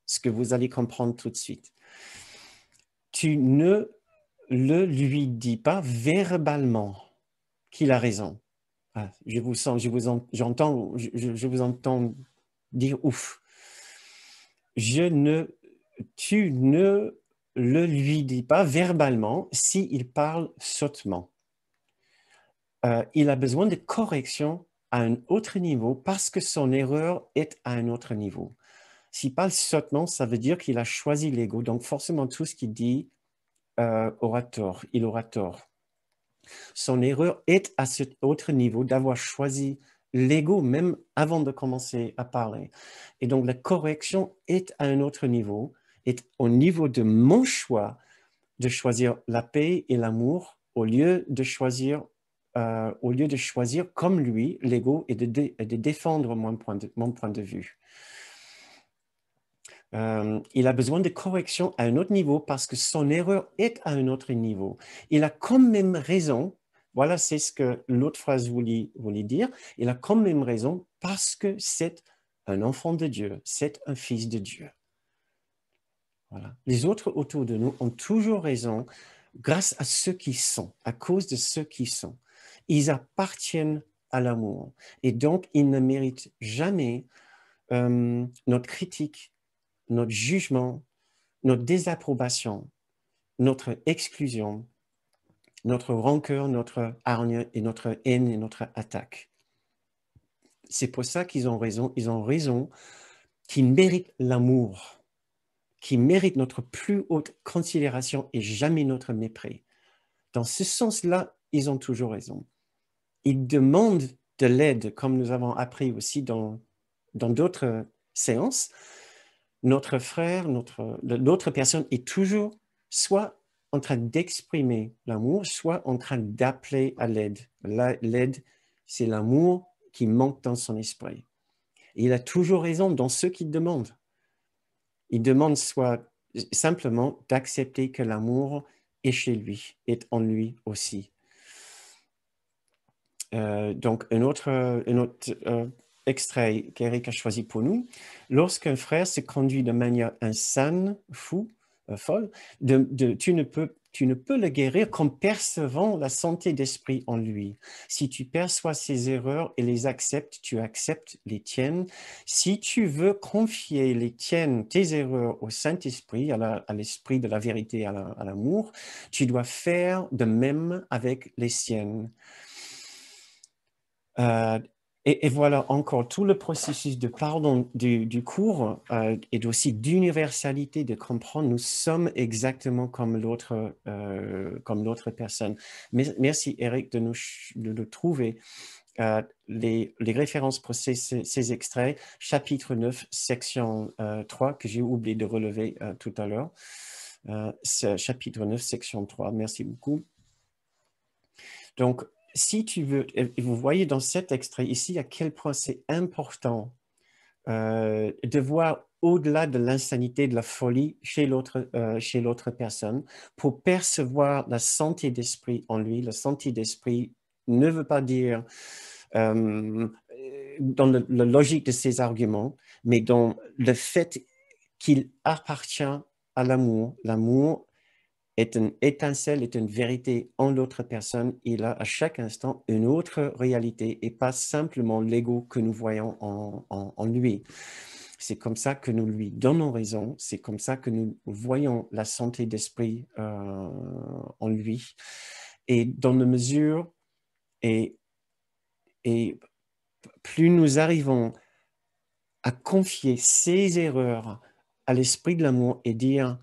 ce que vous allez comprendre tout de suite. Tu ne le lui dis pas verbalement qu'il a raison. Ah, je vous entends dire ouf. Tu ne le lui dis pas verbalement s'il parle sottement. Il a besoin de correction à un autre niveau parce que son erreur est à un autre niveau. S'il parle sottement, ça veut dire qu'il a choisi l'ego. Donc forcément, tout ce qu'il dit aura tort. Il aura tort. Son erreur est à cet autre niveau d'avoir choisi l'ego même avant de commencer à parler. Et donc, la correction est à un autre niveau, est au niveau de mon choix de choisir la paix et l'amour au lieu de choisir comme lui, l'ego, et de défendre mon point de vue. Il a besoin de correction à un autre niveau parce que son erreur est à un autre niveau. Il a quand même raison. Voilà, c'est ce que l'autre phrase voulait dire. Il a quand même raison parce que c'est un enfant de Dieu, c'est un fils de Dieu. Voilà. Les autres autour de nous ont toujours raison grâce à ceux qui sont, à cause de ceux qui sont. Ils appartiennent à l'amour et donc ils ne méritent jamais notre critique, notre jugement, notre désapprobation, notre exclusion, notre rancœur, notre hargne et notre haine et notre attaque. C'est pour ça qu'ils ont raison. Ils ont raison qu'ils méritent l'amour, qu'ils méritent notre plus haute considération et jamais notre mépris. Dans ce sens-là, ils ont toujours raison. Ils demandent de l'aide, comme nous avons appris aussi dans d'autres séances. Notre frère, l'autre personne est toujours soit en train d'exprimer l'amour, soit en train d'appeler à l'aide. L'aide, c'est l'amour qui manque dans son esprit. Et il a toujours raison dans ce qu'il demande. Il demande soit simplement d'accepter que l'amour est chez lui, est en lui aussi. Donc, un autre extrait qu'Eric a choisi pour nous. Lorsqu'un frère se conduit de manière insane, folle, tu ne peux le guérir qu'en percevant la santé d'esprit en lui. Si tu perçois ses erreurs et les acceptes, tu acceptes les tiennes. Si tu veux confier tes erreurs au Saint-Esprit, à l'esprit de la vérité, à l'amour, tu dois faire de même avec les siennes. Et voilà encore tout le processus de pardon du cours et aussi d'universalité, de comprendre nous sommes exactement comme l'autre personne. Merci Eric de nous trouver les références pour ces extraits, chapitre 9, section 3, que j'ai oublié de relever tout à l'heure. Chapitre 9, section 3, merci beaucoup. Donc, si tu veux, et vous voyez dans cet extrait ici à quel point c'est important de voir au-delà de l'insanité, de la folie chez l'autre personne, pour percevoir la santé d'esprit en lui. La santé d'esprit ne veut pas dire dans la logique de ses arguments, mais dans le fait qu'il appartient à l'amour. L'amour est une étincelle, est une vérité en l'autre personne. Il a à chaque instant une autre réalité et pas simplement l'ego que nous voyons en lui. C'est comme ça que nous lui donnons raison, c'est comme ça que nous voyons la santé d'esprit en lui. Et dans la mesure, et plus nous arrivons à confier ces erreurs à l'esprit de l'amour et dire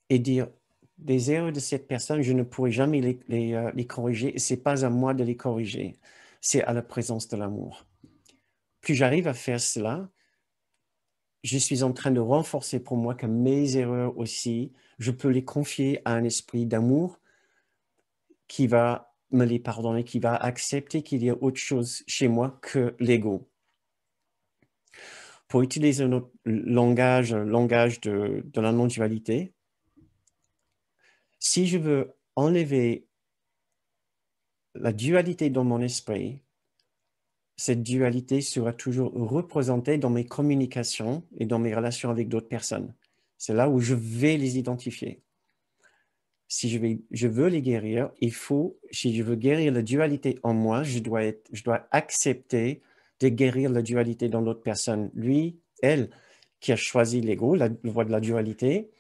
des erreurs de cette personne, je ne pourrai jamais les corriger, et ce n'est pas à moi de les corriger, c'est à la présence de l'amour. Plus j'arrive à faire cela, je suis en train de renforcer pour moi que mes erreurs aussi, je peux les confier à un esprit d'amour qui va me les pardonner, qui va accepter qu'il y a autre chose chez moi que l'ego. Pour utiliser un autre langage de la non-dualité, si je veux enlever la dualité dans mon esprit, cette dualité sera toujours représentée dans mes communications et dans mes relations avec d'autres personnes. C'est là où je vais les identifier. Si je veux les guérir, si je veux guérir la dualité en moi, je dois accepter de guérir la dualité dans l'autre personne. Lui, elle, qui a choisi l'ego, la voie de la dualité,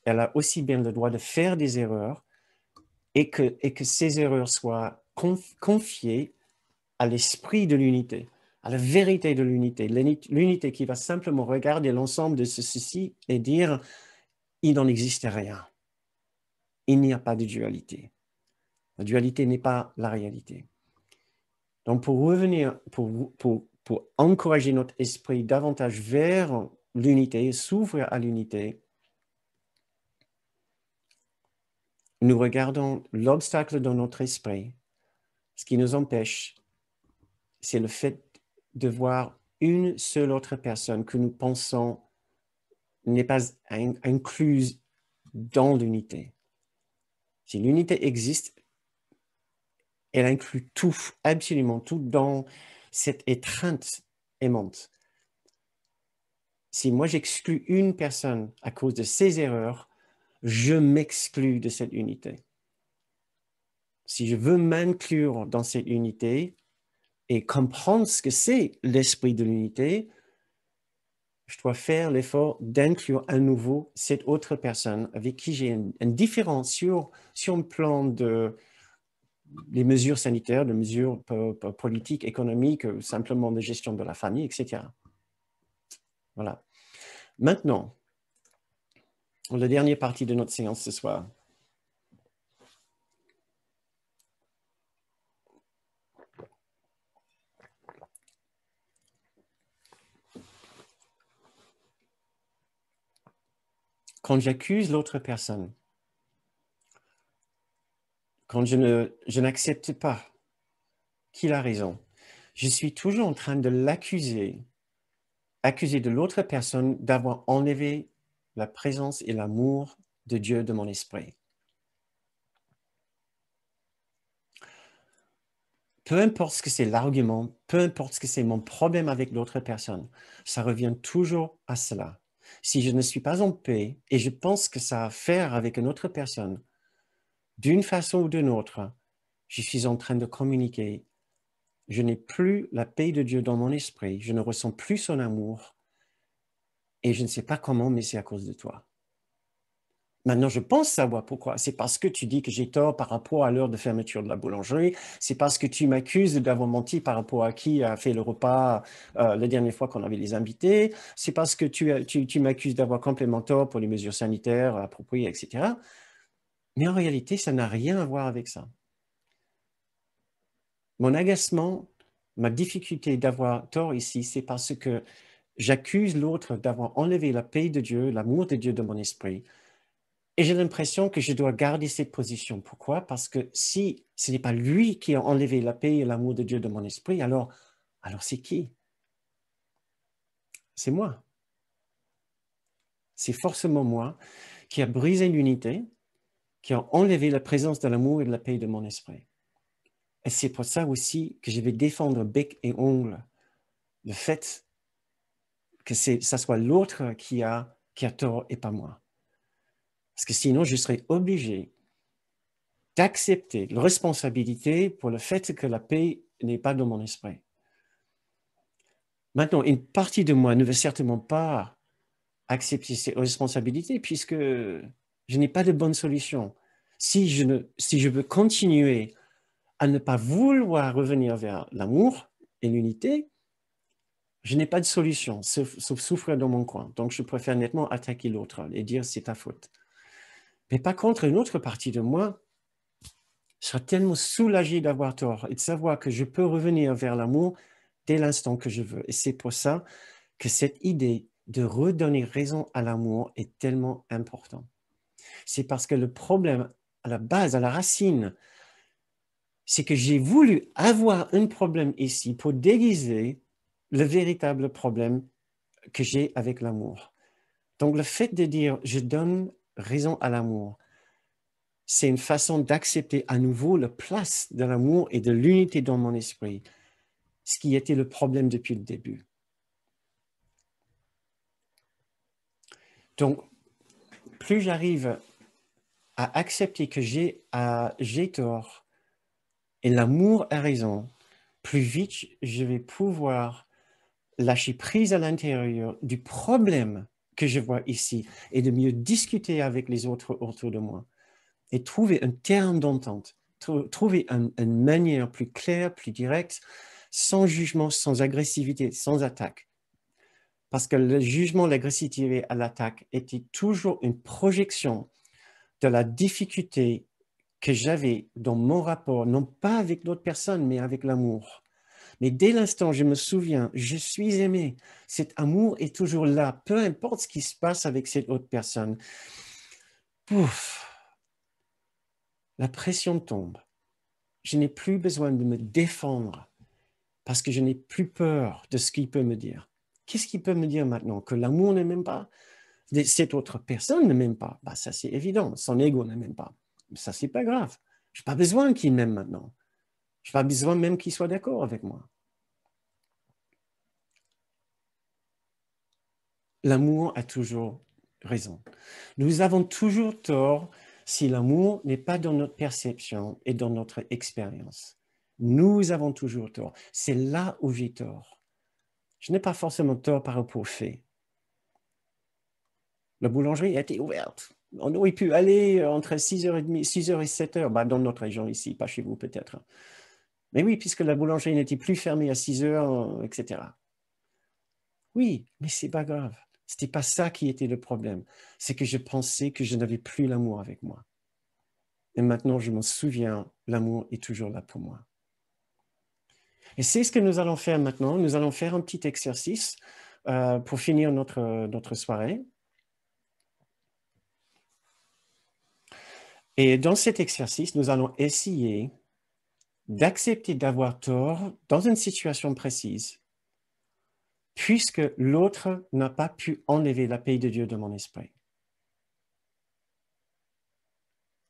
elle a aussi bien le droit de faire des erreurs et que ces erreurs soient confiées à l'esprit de l'unité, à la vérité de l'unité, l'unité qui va simplement regarder l'ensemble de ceci et dire, il n'en existe rien. Il n'y a pas de dualité. La dualité n'est pas la réalité. Donc, pour revenir, pour encourager notre esprit davantage vers l'unité, s'ouvrir à l'unité, nous regardons l'obstacle dans notre esprit. Ce qui nous empêche, c'est le fait de voir une seule autre personne que nous pensons n'est pas incluse dans l'unité. Si l'unité existe, elle inclut tout, absolument tout dans cette étreinte aimante. Si moi j'exclus une personne à cause de ses erreurs, je m'exclus de cette unité. Si je veux m'inclure dans cette unité et comprendre ce que c'est l'esprit de l'unité, je dois faire l'effort d'inclure à nouveau cette autre personne avec qui j'ai une différence sur le plan des mesures sanitaires, des mesures politiques, économiques, simplement de gestion de la famille, etc. Voilà. Maintenant, la dernière partie de notre séance ce soir. Quand j'accuse l'autre personne, quand je n'accepte pas qu'il a raison, je suis toujours en train de l'accuser de l'autre personne d'avoir enlevé la présence et l'amour de Dieu de mon esprit. Peu importe ce que c'est l'argument, peu importe ce que c'est mon problème avec l'autre personne, ça revient toujours à cela. Si je ne suis pas en paix et je pense que ça a à faire avec une autre personne, d'une façon ou d'une autre, je suis en train de communiquer. Je n'ai plus la paix de Dieu dans mon esprit, je ne ressens plus son amour et je ne sais pas comment, mais c'est à cause de toi. Maintenant, je pense savoir pourquoi. C'est parce que tu dis que j'ai tort par rapport à l'heure de fermeture de la boulangerie. C'est parce que tu m'accuses d'avoir menti par rapport à qui a fait le repas la dernière fois qu'on avait les invités. C'est parce que tu m'accuses d'avoir complètement tort pour les mesures sanitaires appropriées, etc. Mais en réalité, ça n'a rien à voir avec ça. Mon agacement, ma difficulté d'avoir tort ici, c'est parce que j'accuse l'autre d'avoir enlevé la paix de Dieu, l'amour de Dieu de mon esprit. Et j'ai l'impression que je dois garder cette position. Pourquoi? Parce que si ce n'est pas lui qui a enlevé la paix et l'amour de Dieu de mon esprit, alors c'est qui? C'est moi. C'est forcément moi qui a brisé l'unité, qui a enlevé la présence de l'amour et de la paix de mon esprit. Et c'est pour ça aussi que je vais défendre bec et ongle le fait que ça soit l'autre qui a tort et pas moi. Parce que sinon, je serais obligé d'accepter la responsabilité pour le fait que la paix n'est pas dans mon esprit. Maintenant, une partie de moi ne veut certainement pas accepter ces responsabilités puisque je n'ai pas de bonne solution. Si je veux continuer à ne pas vouloir revenir vers l'amour et l'unité, je n'ai pas de solution, sauf souffrir dans mon coin. Donc, je préfère nettement attaquer l'autre et dire c'est ta faute. Mais par contre, une autre partie de moi sera tellement soulagée d'avoir tort et de savoir que je peux revenir vers l'amour dès l'instant que je veux. Et c'est pour ça que cette idée de redonner raison à l'amour est tellement importante. C'est parce que le problème, à la base, à la racine, c'est que j'ai voulu avoir un problème ici pour déguiser le véritable problème que j'ai avec l'amour. Donc, le fait de dire « je donne raison à l'amour », c'est une façon d'accepter à nouveau la place de l'amour et de l'unité dans mon esprit, ce qui était le problème depuis le début. Donc, plus j'arrive à accepter que j'ai tort et l'amour a raison, plus vite je vais pouvoir lâcher prise à l'intérieur du problème que je vois ici et de mieux discuter avec les autres autour de moi et trouver un terme d'entente, trouver une manière plus claire, plus directe, sans jugement, sans agressivité, sans attaque. Parce que le jugement, l'agressivité à l'attaque était toujours une projection de la difficulté que j'avais dans mon rapport, non pas avec d'autres personnes, mais avec l'amour. Mais dès l'instant, je me souviens, je suis aimé. Cet amour est toujours là, peu importe ce qui se passe avec cette autre personne. Pouf, la pression tombe. Je n'ai plus besoin de me défendre parce que je n'ai plus peur de ce qu'il peut me dire. Qu'est-ce qu'il peut me dire maintenant? Que l'amour ne m'aime pas? Cette autre personne ne m'aime pas? Bah, ça, c'est évident. Son ego ne m'aime pas. Ça, c'est pas grave. Je n'ai pas besoin qu'il m'aime maintenant. Je n'ai pas besoin même qu'il soit d'accord avec moi. L'amour a toujours raison. Nous avons toujours tort si l'amour n'est pas dans notre perception et dans notre expérience. Nous avons toujours tort. C'est là où j'ai tort. Je n'ai pas forcément tort par rapport aux faits. La boulangerie a été ouverte. On aurait pu aller entre 6h30, 6h et 7h, bah dans notre région ici, pas chez vous peut-être. Mais oui, puisque la boulangerie n'était plus fermée à 6h, etc. Oui, mais c'est pas grave. C'était pas ça qui était le problème. C'est que je pensais que je n'avais plus l'amour avec moi. Et maintenant, je m'en souviens, l'amour est toujours là pour moi. Et c'est ce que nous allons faire maintenant. Nous allons faire un petit exercice pour finir notre soirée. Et dans cet exercice, nous allons essayer d'accepter d'avoir tort dans une situation précise, puisque l'autre n'a pas pu enlever la paix de Dieu de mon esprit.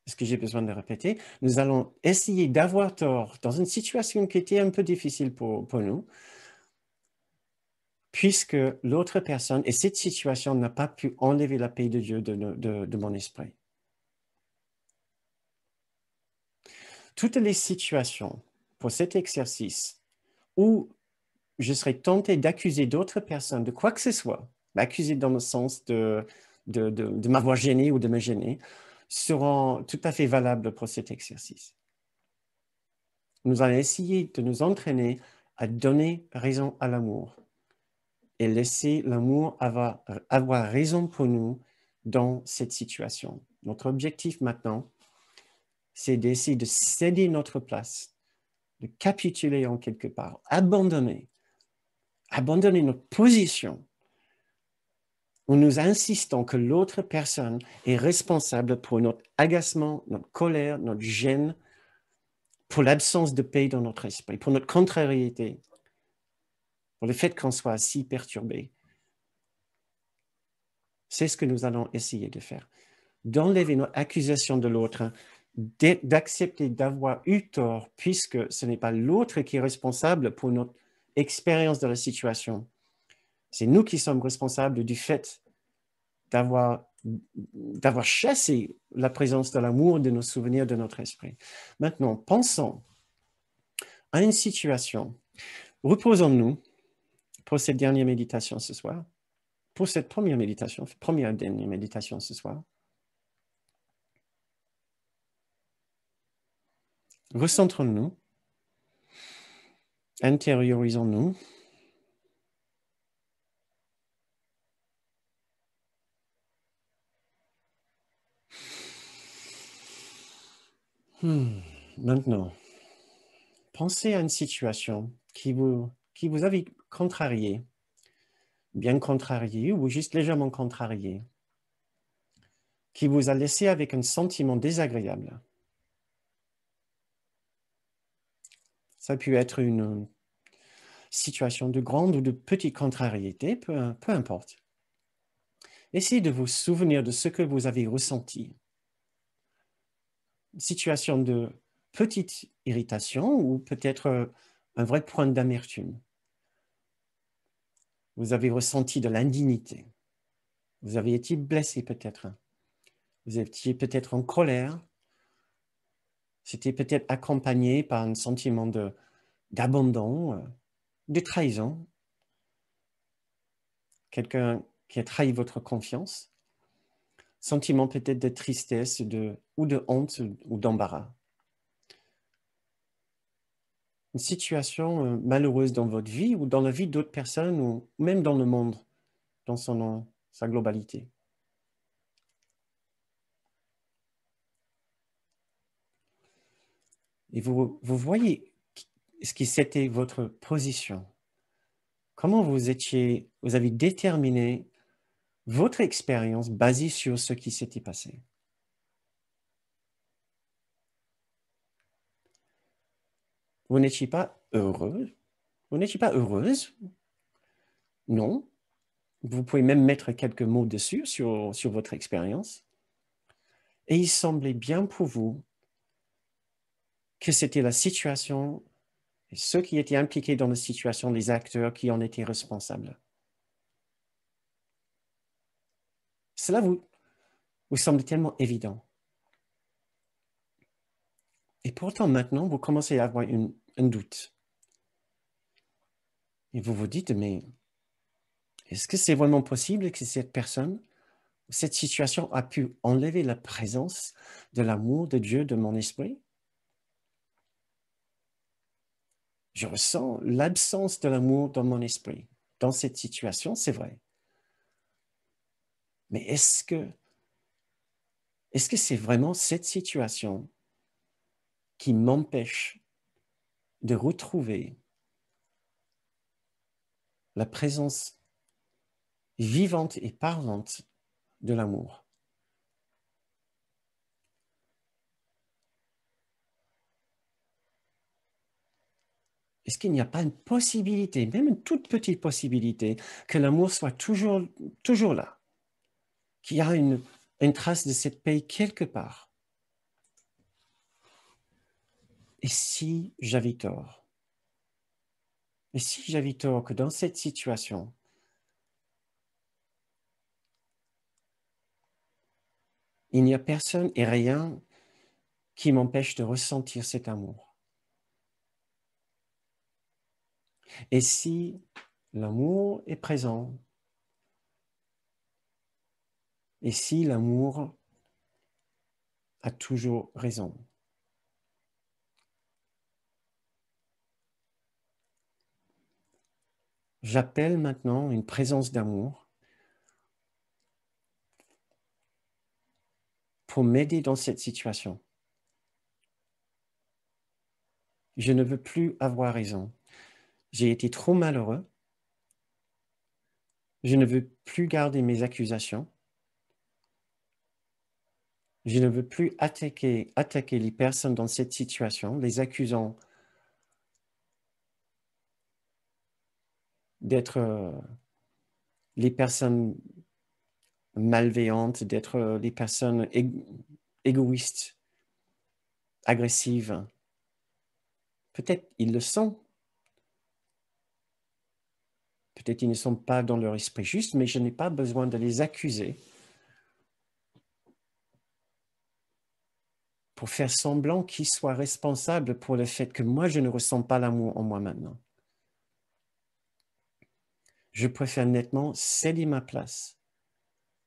Ce que j'ai besoin de répéter, nous allons essayer d'avoir tort dans une situation qui était un peu difficile pour nous, puisque l'autre personne et cette situation n'a pas pu enlever la paix de Dieu de mon esprit. Toutes les situations pour cet exercice où je serais tenté d'accuser d'autres personnes de quoi que ce soit, m'accuser dans le sens de m'avoir gêné ou de me gêner, seront tout à fait valables pour cet exercice. Nous allons essayer de nous entraîner à donner raison à l'amour et laisser l'amour avoir raison pour nous dans cette situation. Notre objectif maintenant, c'est d'essayer de céder notre place, de capituler en quelque part, abandonner notre position en nous insistant que l'autre personne est responsable pour notre agacement, notre colère, notre gêne, pour l'absence de paix dans notre esprit, pour notre contrariété, pour le fait qu'on soit si perturbé. C'est ce que nous allons essayer de faire. D'enlever notre accusation de l'autre, d'accepter d'avoir eu tort, puisque ce n'est pas l'autre qui est responsable pour notre expérience de la situation. C'est nous qui sommes responsables du fait d'avoir chassé la présence de l'amour de nos souvenirs, de notre esprit. Maintenant, pensons à une situation. Reposons-nous pour cette dernière méditation ce soir, pour cette première dernière méditation ce soir. Recentrons-nous, intériorisons-nous. Maintenant, pensez à une situation qui vous avait contrarié, bien contrarié ou juste légèrement contrarié, qui vous a laissé avec un sentiment désagréable. Ça peut être une situation de grande ou de petite contrariété, peu importe. Essayez de vous souvenir de ce que vous avez ressenti. Une situation de petite irritation ou peut-être un vrai point d'amertume. Vous avez ressenti de l'indignité. Vous avez été blessé peut-être. Vous étiez peut-être en colère. C'était peut-être accompagné par un sentiment d'abandon, de trahison. Quelqu'un qui a trahi votre confiance. Sentiment peut-être de tristesse ou de honte ou d'embarras. Une situation malheureuse dans votre vie ou dans la vie d'autres personnes ou même dans le monde, dans sa globalité. Et vous voyez ce qui c'était votre position. Comment vous avez déterminé votre expérience basée sur ce qui s'était passé. Vous n'étiez pas heureux, vous n'étiez pas heureuse, non. Vous pouvez même mettre quelques mots dessus sur votre expérience. Et il semblait bien pour vous que c'était la situation, et ceux qui étaient impliqués dans la situation, les acteurs qui en étaient responsables. Cela vous semble tellement évident. Et pourtant, maintenant, vous commencez à avoir un doute. Et vous vous dites, mais est-ce que c'est vraiment possible que cette personne, cette situation a pu enlever la présence de l'amour de Dieu de mon esprit? Je ressens l'absence de l'amour dans mon esprit. Dans cette situation, c'est vrai. Mais est-ce que c'est vraiment cette situation qui m'empêche de retrouver la présence vivante et parlante de l'amour? Est-ce qu'il n'y a pas une possibilité, même une toute petite possibilité, que l'amour soit toujours là, qu'il y a une trace de cette paix quelque part? Et si j'avais tort? Et si j'avais tort que dans cette situation, il n'y a personne et rien qui m'empêche de ressentir cet amour? Et si l'amour est présent, et si l'amour a toujours raison? J'appelle maintenant une présence d'amour pour m'aider dans cette situation. Je ne veux plus avoir raison. J'ai été trop malheureux. Je ne veux plus garder mes accusations. Je ne veux plus attaquer les personnes dans cette situation, les accusant d'être les personnes malveillantes, d'être des personnes égoïstes, agressives. Peut-être ils le sont. Peut-être ils ne sont pas dans leur esprit juste, mais je n'ai pas besoin de les accuser pour faire semblant qu'ils soient responsables pour le fait que moi, je ne ressens pas l'amour en moi maintenant. Je préfère nettement céder ma place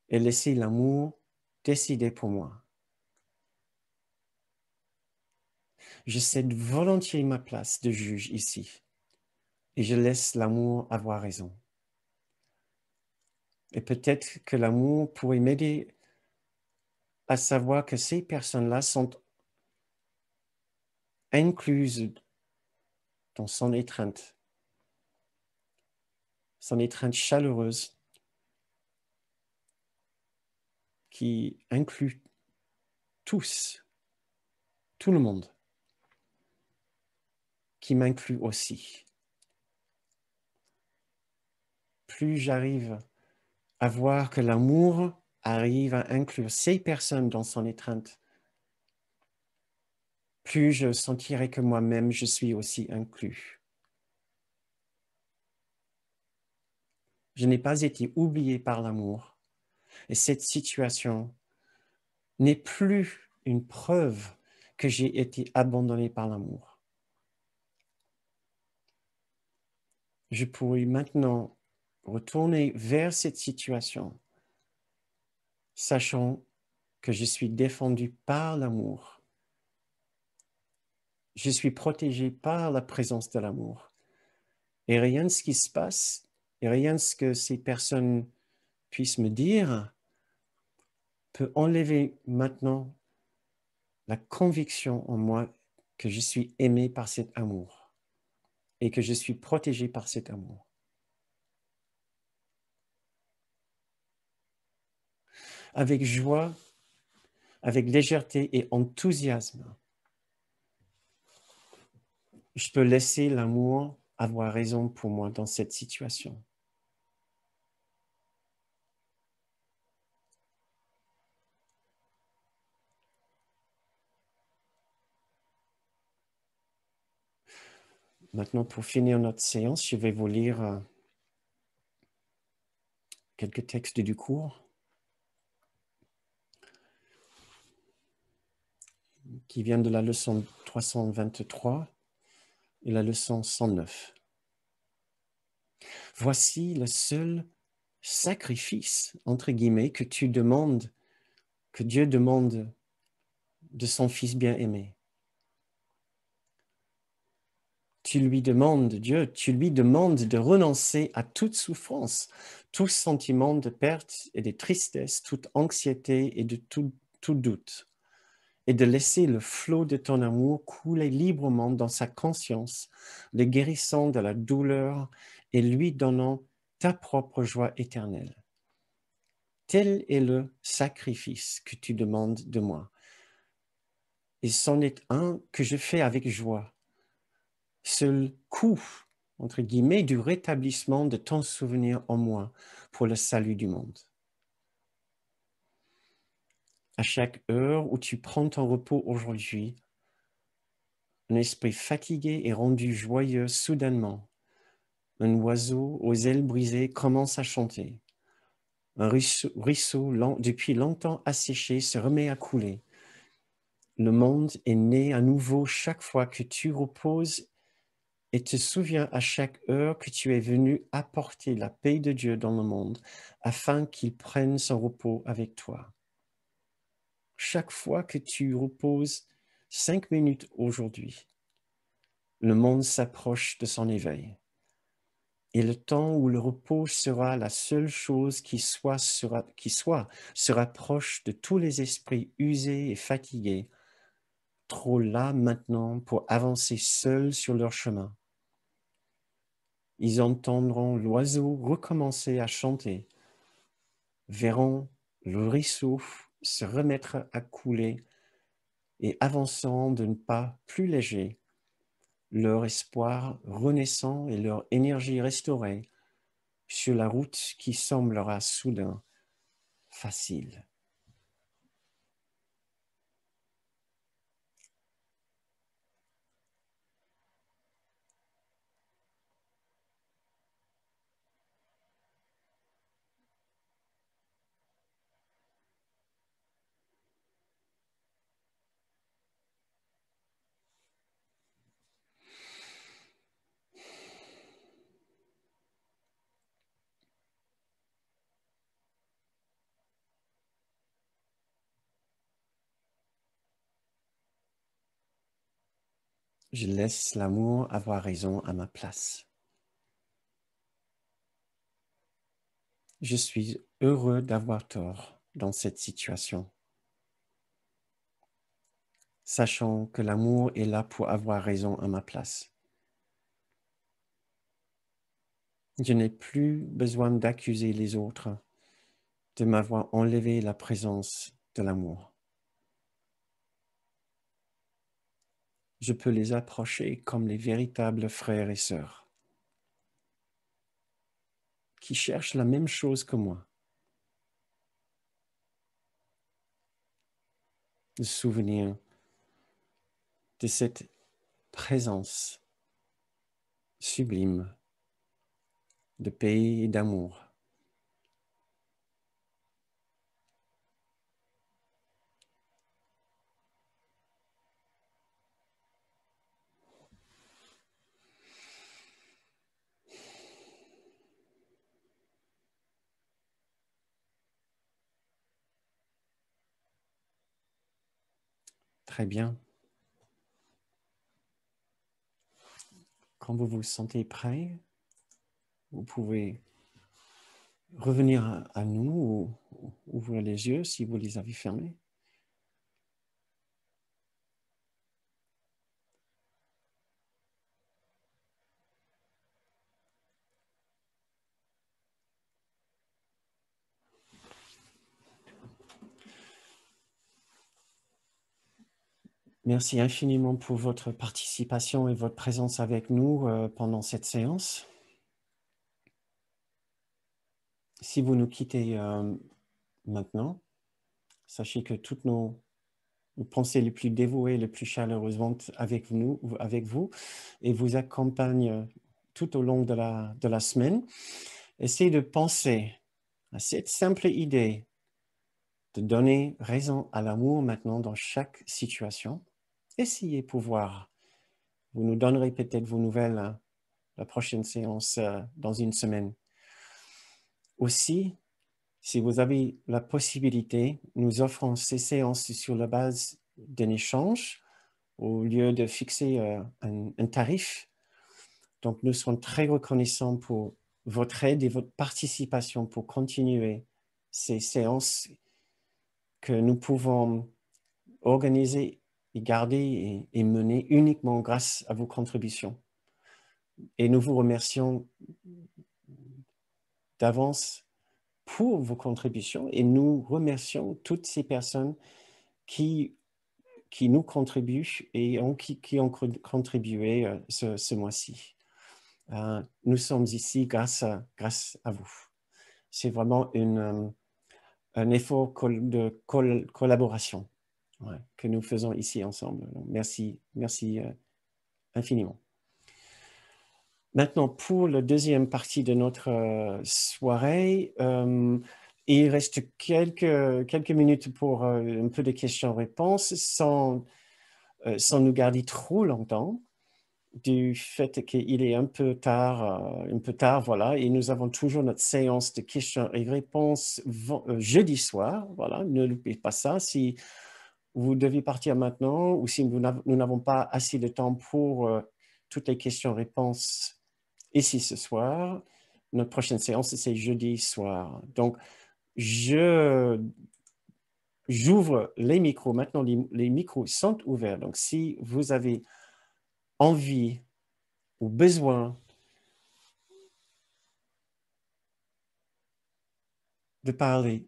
et laisser l'amour décider pour moi. Je cède volontiers ma place de juge ici et je laisse l'amour avoir raison. Et peut-être que l'amour pourrait m'aider à savoir que ces personnes-là sont incluses dans son étreinte chaleureuse qui inclut tous, tout le monde, qui m'inclut aussi. Plus j'arrive à voir que l'amour arrive à inclure ces personnes dans son étreinte, plus je sentirai que moi-même, je suis aussi inclus. Je n'ai pas été oublié par l'amour. Et cette situation n'est plus une preuve que j'ai été abandonné par l'amour. Je pourrais maintenant retourner vers cette situation, sachant que je suis défendu par l'amour. Je suis protégé par la présence de l'amour. Et rien de ce qui se passe, et rien de ce que ces personnes puissent me dire peut enlever maintenant la conviction en moi que je suis aimé par cet amour et que je suis protégé par cet amour. Avec joie, avec légèreté et enthousiasme, je peux laisser l'amour avoir raison pour moi dans cette situation. Maintenant, pour finir notre séance, je vais vous lire quelques textes du cours qui viennent de la leçon 323 et la leçon 109. Voici le seul sacrifice, entre guillemets, que Dieu demande de son Fils bien-aimé. Tu lui demandes de renoncer à toute souffrance, tout sentiment de perte et de tristesse, toute anxiété et de tout doute, et de laisser le flot de ton amour couler librement dans sa conscience, le guérissant de la douleur et lui donnant ta propre joie éternelle. Tel est le sacrifice que tu demandes de moi. Et c'en est un que je fais avec joie. Seul coût, entre guillemets, du rétablissement de ton souvenir en moi pour le salut du monde. À chaque heure où tu prends ton repos aujourd'hui, un esprit fatigué est rendu joyeux soudainement. Un oiseau aux ailes brisées commence à chanter. Un ruisseau depuis longtemps asséché se remet à couler. Le monde est né à nouveau chaque fois que tu reposes et te souviens à chaque heure que tu es venu apporter la paix de Dieu dans le monde afin qu'il prenne son repos avec toi. Chaque fois que tu reposes 5 minutes aujourd'hui, le monde s'approche de son éveil. Et le temps où le repos sera la seule chose qui se rapproche de tous les esprits usés et fatigués, trop là maintenant pour avancer seuls sur leur chemin. Ils entendront l'oiseau recommencer à chanter, verront le ruisseau se remettre à couler et avançant d'un pas plus léger, leur espoir renaissant et leur énergie restaurée sur la route qui semblera soudain facile. Je laisse l'amour avoir raison à ma place. Je suis heureux d'avoir tort dans cette situation, sachant que l'amour est là pour avoir raison à ma place. Je n'ai plus besoin d'accuser les autres de m'avoir enlevé la présence de l'amour. Je peux les approcher comme les véritables frères et sœurs qui cherchent la même chose que moi. Le souvenir de cette présence sublime de paix et d'amour. Très bien. Quand vous vous sentez prêt, vous pouvez revenir à nous ou ouvrir les yeux si vous les avez fermés. Merci infiniment pour votre participation et votre présence avec nous pendant cette séance. Si vous nous quittez maintenant, sachez que toutes nos pensées les plus dévouées, les plus chaleureuses vont avec vous et vous accompagnent tout au long de la semaine. Essayez de penser à cette simple idée de donner raison à l'amour maintenant dans chaque situation. Essayez pour voir. Vous nous donnerez peut-être vos nouvelles la prochaine séance dans une semaine. Aussi, si vous avez la possibilité, nous offrons ces séances sur la base d'un échange au lieu de fixer un tarif. Donc, nous serons très reconnaissants pour votre aide et votre participation pour continuer ces séances que nous pouvons organiser et garder et mener uniquement grâce à vos contributions. Et nous vous remercions d'avance pour vos contributions et nous remercions toutes ces personnes qui nous contribuent et qui ont contribué ce mois-ci. Nous sommes ici grâce à vous. C'est vraiment un effort de collaboration que nous faisons ici ensemble. Donc, merci infiniment. Maintenant, pour la deuxième partie de notre soirée, il reste quelques minutes pour un peu de questions-réponses sans nous garder trop longtemps du fait qu'il est un peu tard, voilà, et nous avons toujours notre séance de questions et réponses jeudi soir, voilà, ne l'oubliez pas ça. Si vous devez partir maintenant ou si nous n'avons pas assez de temps pour toutes les questions-réponses ici ce soir, notre prochaine séance, c'est jeudi soir. Donc, j'ouvre les micros. Maintenant, les micros sont ouverts. Donc, si vous avez envie ou besoin de parler,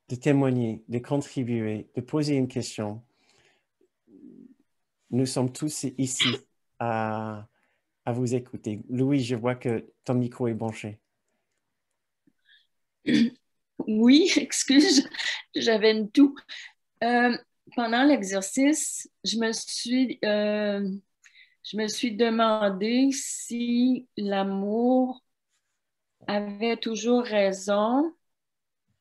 de témoigner, de contribuer, de poser une question, nous sommes tous ici à vous écouter. Louis, je vois que ton micro est branché. Oui, excuse, j'avais une toux. Euh, Pendant l'exercice, je me suis demandé si l'amour avait toujours raison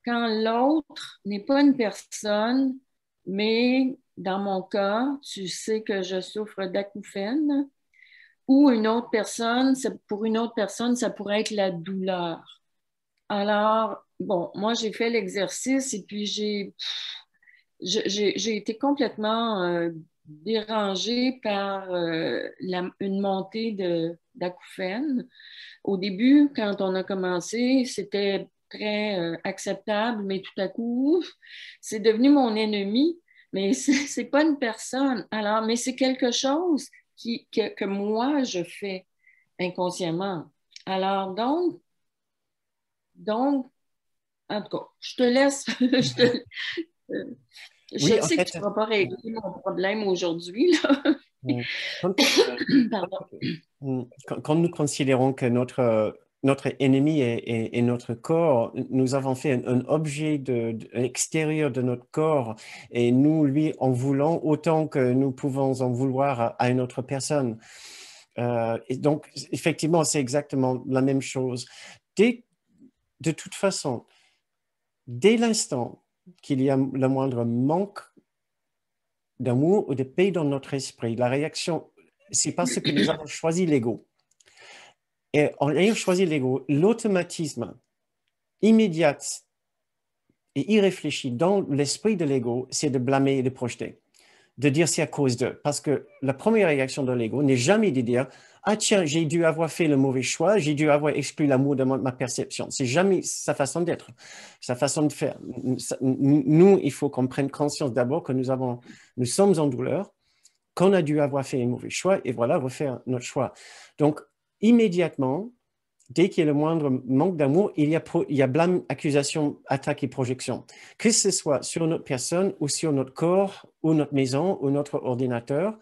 quand l'autre n'est pas une personne, mais dans mon cas, tu sais que je souffre d'acouphènes, ou une autre personne, pour une autre personne, ça pourrait être la douleur. Alors, bon, moi, j'ai fait l'exercice et puis j'ai été complètement dérangée par une montée d'acouphènes. Au début, quand on a commencé, c'était très acceptable, mais tout à coup, ouf, c'est devenu mon ennemi. Mais c'est pas une personne. Alors, mais c'est quelque chose que moi, je fais inconsciemment. Alors, donc, en tout cas, je te laisse, je Oui, en sais que tu fait, ne pourras pas régler mon problème aujourd'hui, là. mm, quand, Pardon. quand nous considérons que notre ennemi est notre corps, nous avons fait un objet extérieur de notre corps et nous lui en voulons autant que nous pouvons en vouloir à une autre personne. Et donc, effectivement, c'est exactement la même chose. Dès, de toute façon, dès l'instant qu'il y a le moindre manque d'amour ou de paix dans notre esprit, la réaction, c'est parce que nous avons choisi l'ego. Et en ayant choisi l'ego, l'automatisme immédiat et irréfléchi dans l'esprit de l'ego, c'est de blâmer et de projeter, de dire c'est à cause d'eux. Parce que la première réaction de l'ego n'est jamais de dire ah tiens, j'ai dû avoir fait le mauvais choix, j'ai dû avoir exclu l'amour de ma perception. C'est jamais sa façon d'être, sa façon de faire. Nous, il faut qu'on prenne conscience d'abord que nous sommes en douleur, qu'on a dû avoir fait un mauvais choix et voilà, refaire notre choix. Donc, immédiatement, dès qu'il y a le moindre manque d'amour, il y a blâme, accusation, attaque et projection. Que ce soit sur notre personne ou sur notre corps ou notre maison ou notre ordinateur,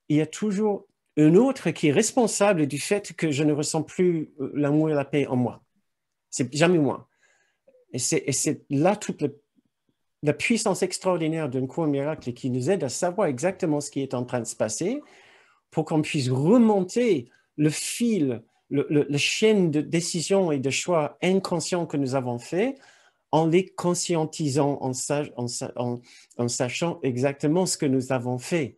il y a toujours un autre qui est responsable du fait que je ne ressens plus l'amour et la paix en moi. C'est jamais moi. Et c'est là toute la puissance extraordinaire d'un cours miracle qui nous aide à savoir exactement ce qui est en train de se passer pour qu'on puisse remonter le fil, le chaîne de décision et de choix inconscients que nous avons fait en les conscientisant, en sachant exactement ce que nous avons fait.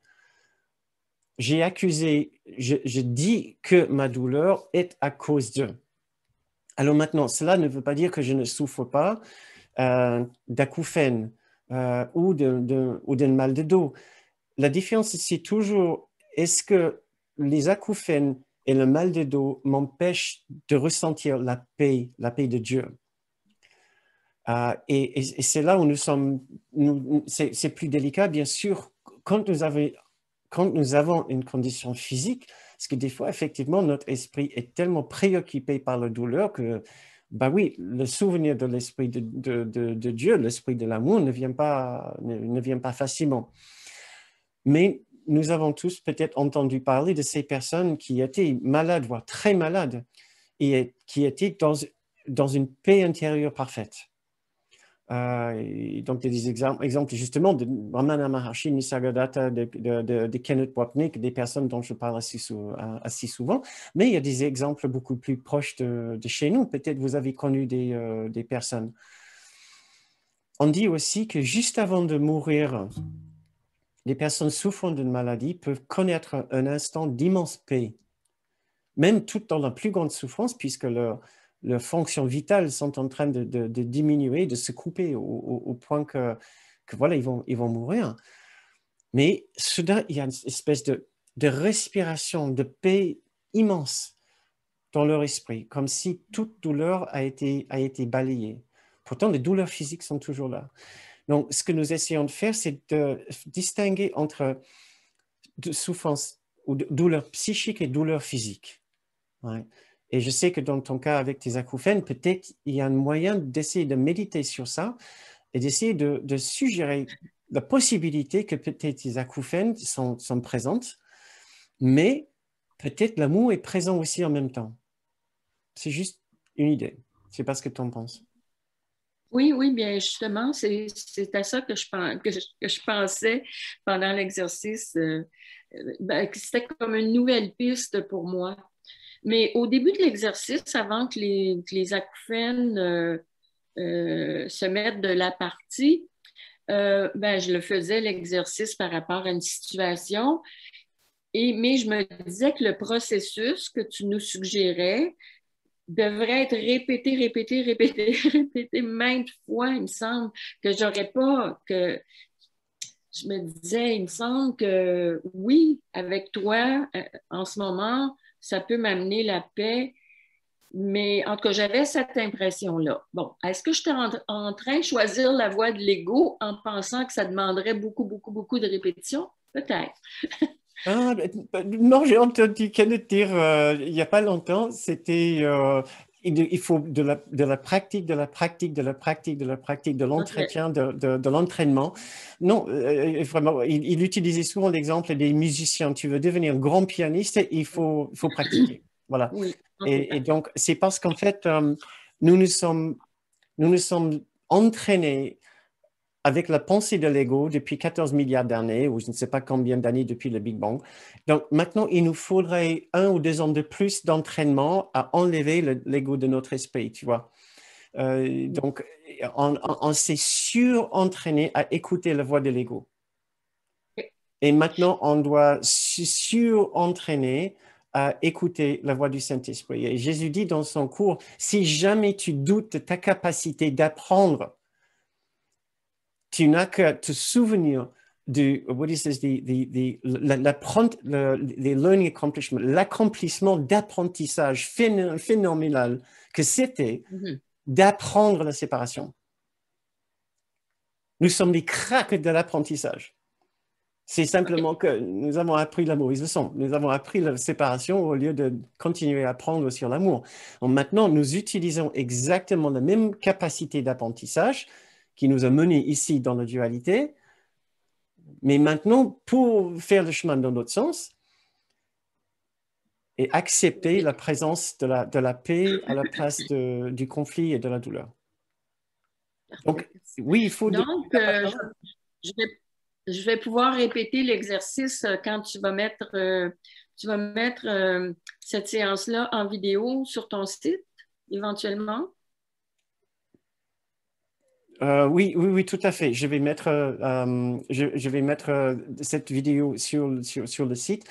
J'ai accusé, je dis que ma douleur est à cause d'eux. Alors maintenant, cela ne veut pas dire que je ne souffre pas d'acouphènes ou d'un mal de dos. La différence, c'est toujours, est-ce que les acouphènes et le mal de dos m'empêchent de ressentir la paix de Dieu? Et c'est là où nous sommes, c'est plus délicat, bien sûr, quand quand nous avons une condition physique, parce que des fois, effectivement, notre esprit est tellement préoccupé par la douleur que, bah oui, le souvenir de l'esprit de Dieu, l'esprit de l'amour ne vient pas facilement. Mais nous avons tous peut-être entendu parler de ces personnes qui étaient malades, voire très malades, et qui étaient dans une paix intérieure parfaite. Et donc, il y a des exemples justement de Ramana Maharshi, Nisargadatta, de Kenneth Wapnick, des personnes dont je parle assez souvent, mais il y a des exemples beaucoup plus proches de chez nous. Peut-être vous avez connu des personnes. On dit aussi que juste avant de mourir, les personnes souffrant d'une maladie peuvent connaître un instant d'immense paix, même tout dans la plus grande souffrance, puisque leurs fonctions vitales sont en train de diminuer, de se couper au point que voilà, ils vont mourir. Mais soudain, il y a une espèce de respiration, de paix immense dans leur esprit, comme si toute douleur a été balayée. Pourtant, les douleurs physiques sont toujours là. Donc, ce que nous essayons de faire, c'est de distinguer entre de souffrance ou de douleur psychique et douleur physique. Ouais. Et je sais que dans ton cas avec tes acouphènes, peut-être il y a un moyen d'essayer de méditer sur ça et d'essayer de suggérer la possibilité que peut-être tes acouphènes sont présentes, mais peut-être l'amour est présent aussi en même temps. C'est juste une idée. Je ne sais pas ce que tu en penses. Oui, oui, bien justement, c'est à ça que que je pensais pendant l'exercice. Ben, que c'était comme une nouvelle piste pour moi. Mais au début de l'exercice, avant que les acouphènes se mettent de la partie, ben, je le faisais l'exercice par rapport à une situation. Mais je me disais que le processus que tu nous suggérais devrait être répété, répété, répété, répété maintes fois. Il me semble que j'aurais pas, que je me disais, il me semble que oui, avec toi, en ce moment, ça peut m'amener la paix. Mais en tout cas, j'avais cette impression-là. Bon, est-ce que j'étais en train de choisir la voie de l'ego en pensant que ça demanderait beaucoup, beaucoup, beaucoup de répétitions? Peut-être. Ah, non, j'ai entendu Kenneth dire il n'y a pas longtemps, c'était il faut de la pratique, de la pratique, de la pratique, de la pratique, de OK. l'entretien, de l'entraînement. Non, vraiment, il utilisait souvent l'exemple des musiciens. Tu veux devenir grand pianiste, il faut pratiquer. Voilà. Oui. OK, Et parfait. donc, c'est parce qu'en fait, nous nous sommes, nous nous sommes entraînés avec la pensée de l'ego depuis 14 milliards d'années, ou je ne sais pas combien d'années depuis le Big Bang. Donc maintenant, il nous faudrait 1 ou 2 ans de plus d'entraînement à enlever l'ego de notre esprit, tu vois. Donc, on s'est sur-entraîné à écouter la voix de l'ego. Et maintenant, on doit se sur-entraîner à écouter la voix du Saint-Esprit. Et Jésus dit dans son cours, si jamais tu doutes de ta capacité d'apprendre, tu n'as qu'à te souvenir du, what is this, les learning accomplishment, l'accomplissement d'apprentissage phénoménal que c'était Mhm. d'apprendre la séparation. Nous sommes des cracks de l'apprentissage. C'est OK. simplement que nous avons appris la mauvaise leçon. Nous avons appris la séparation au lieu de continuer à apprendre sur l'amour. Donc maintenant, nous utilisons exactement la même capacité d'apprentissage qui nous a menés ici dans la dualité. Mais maintenant, pour faire le chemin dans l'autre sens et accepter la présence de la paix à la place du conflit et de la douleur. Donc, Parfait. oui, il faut de Donc, l'appartenance. je vais, je vais pouvoir répéter l'exercice quand tu vas mettre cette séance-là en vidéo sur ton site, éventuellement. Oui, oui, oui, tout à fait. Je vais mettre cette vidéo sur le site.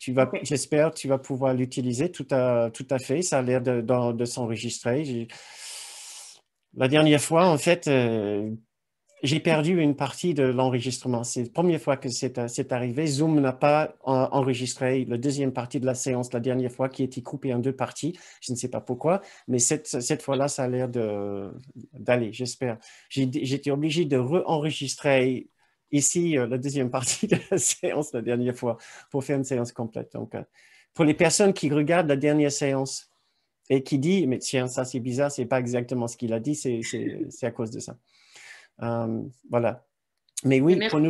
OK. J'espère, tu vas pouvoir l'utiliser tout à fait. Ça a l'air de s'enregistrer. La dernière fois, en fait, j'ai perdu une partie de l'enregistrement. C'est la première fois que c'est arrivé. Zoom n'a pas enregistré la deuxième partie de la séance la dernière fois, qui était coupée en 2 parties. Je ne sais pas pourquoi, mais cette fois-là, ça a l'air d'aller, j'espère. J'étais obligé de re-enregistrer ici la deuxième partie de la séance la dernière fois pour faire une séance complète. Donc, pour les personnes qui regardent la dernière séance et qui disent, mais tiens, ça c'est bizarre, c'est pas exactement ce qu'il a dit, c'est à cause de ça. Voilà. Mais Mais oui, merci beaucoup.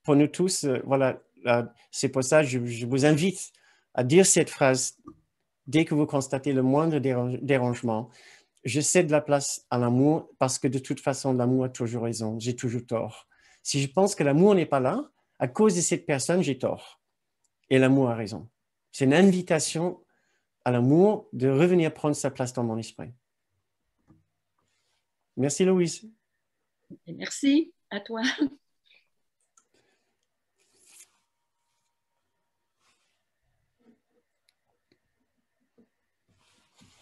pour nous tous, voilà, c'est pour ça que je vous invite à dire cette phrase dès que vous constatez le moindre dérangement. Je cède la place à l'amour parce que de toute façon, l'amour a toujours raison, j'ai toujours tort. Si je pense que l'amour n'est pas là, à cause de cette personne, j'ai tort. Et l'amour a raison. C'est une invitation à l'amour de revenir prendre sa place dans mon esprit. Merci, Louise. Et merci à toi.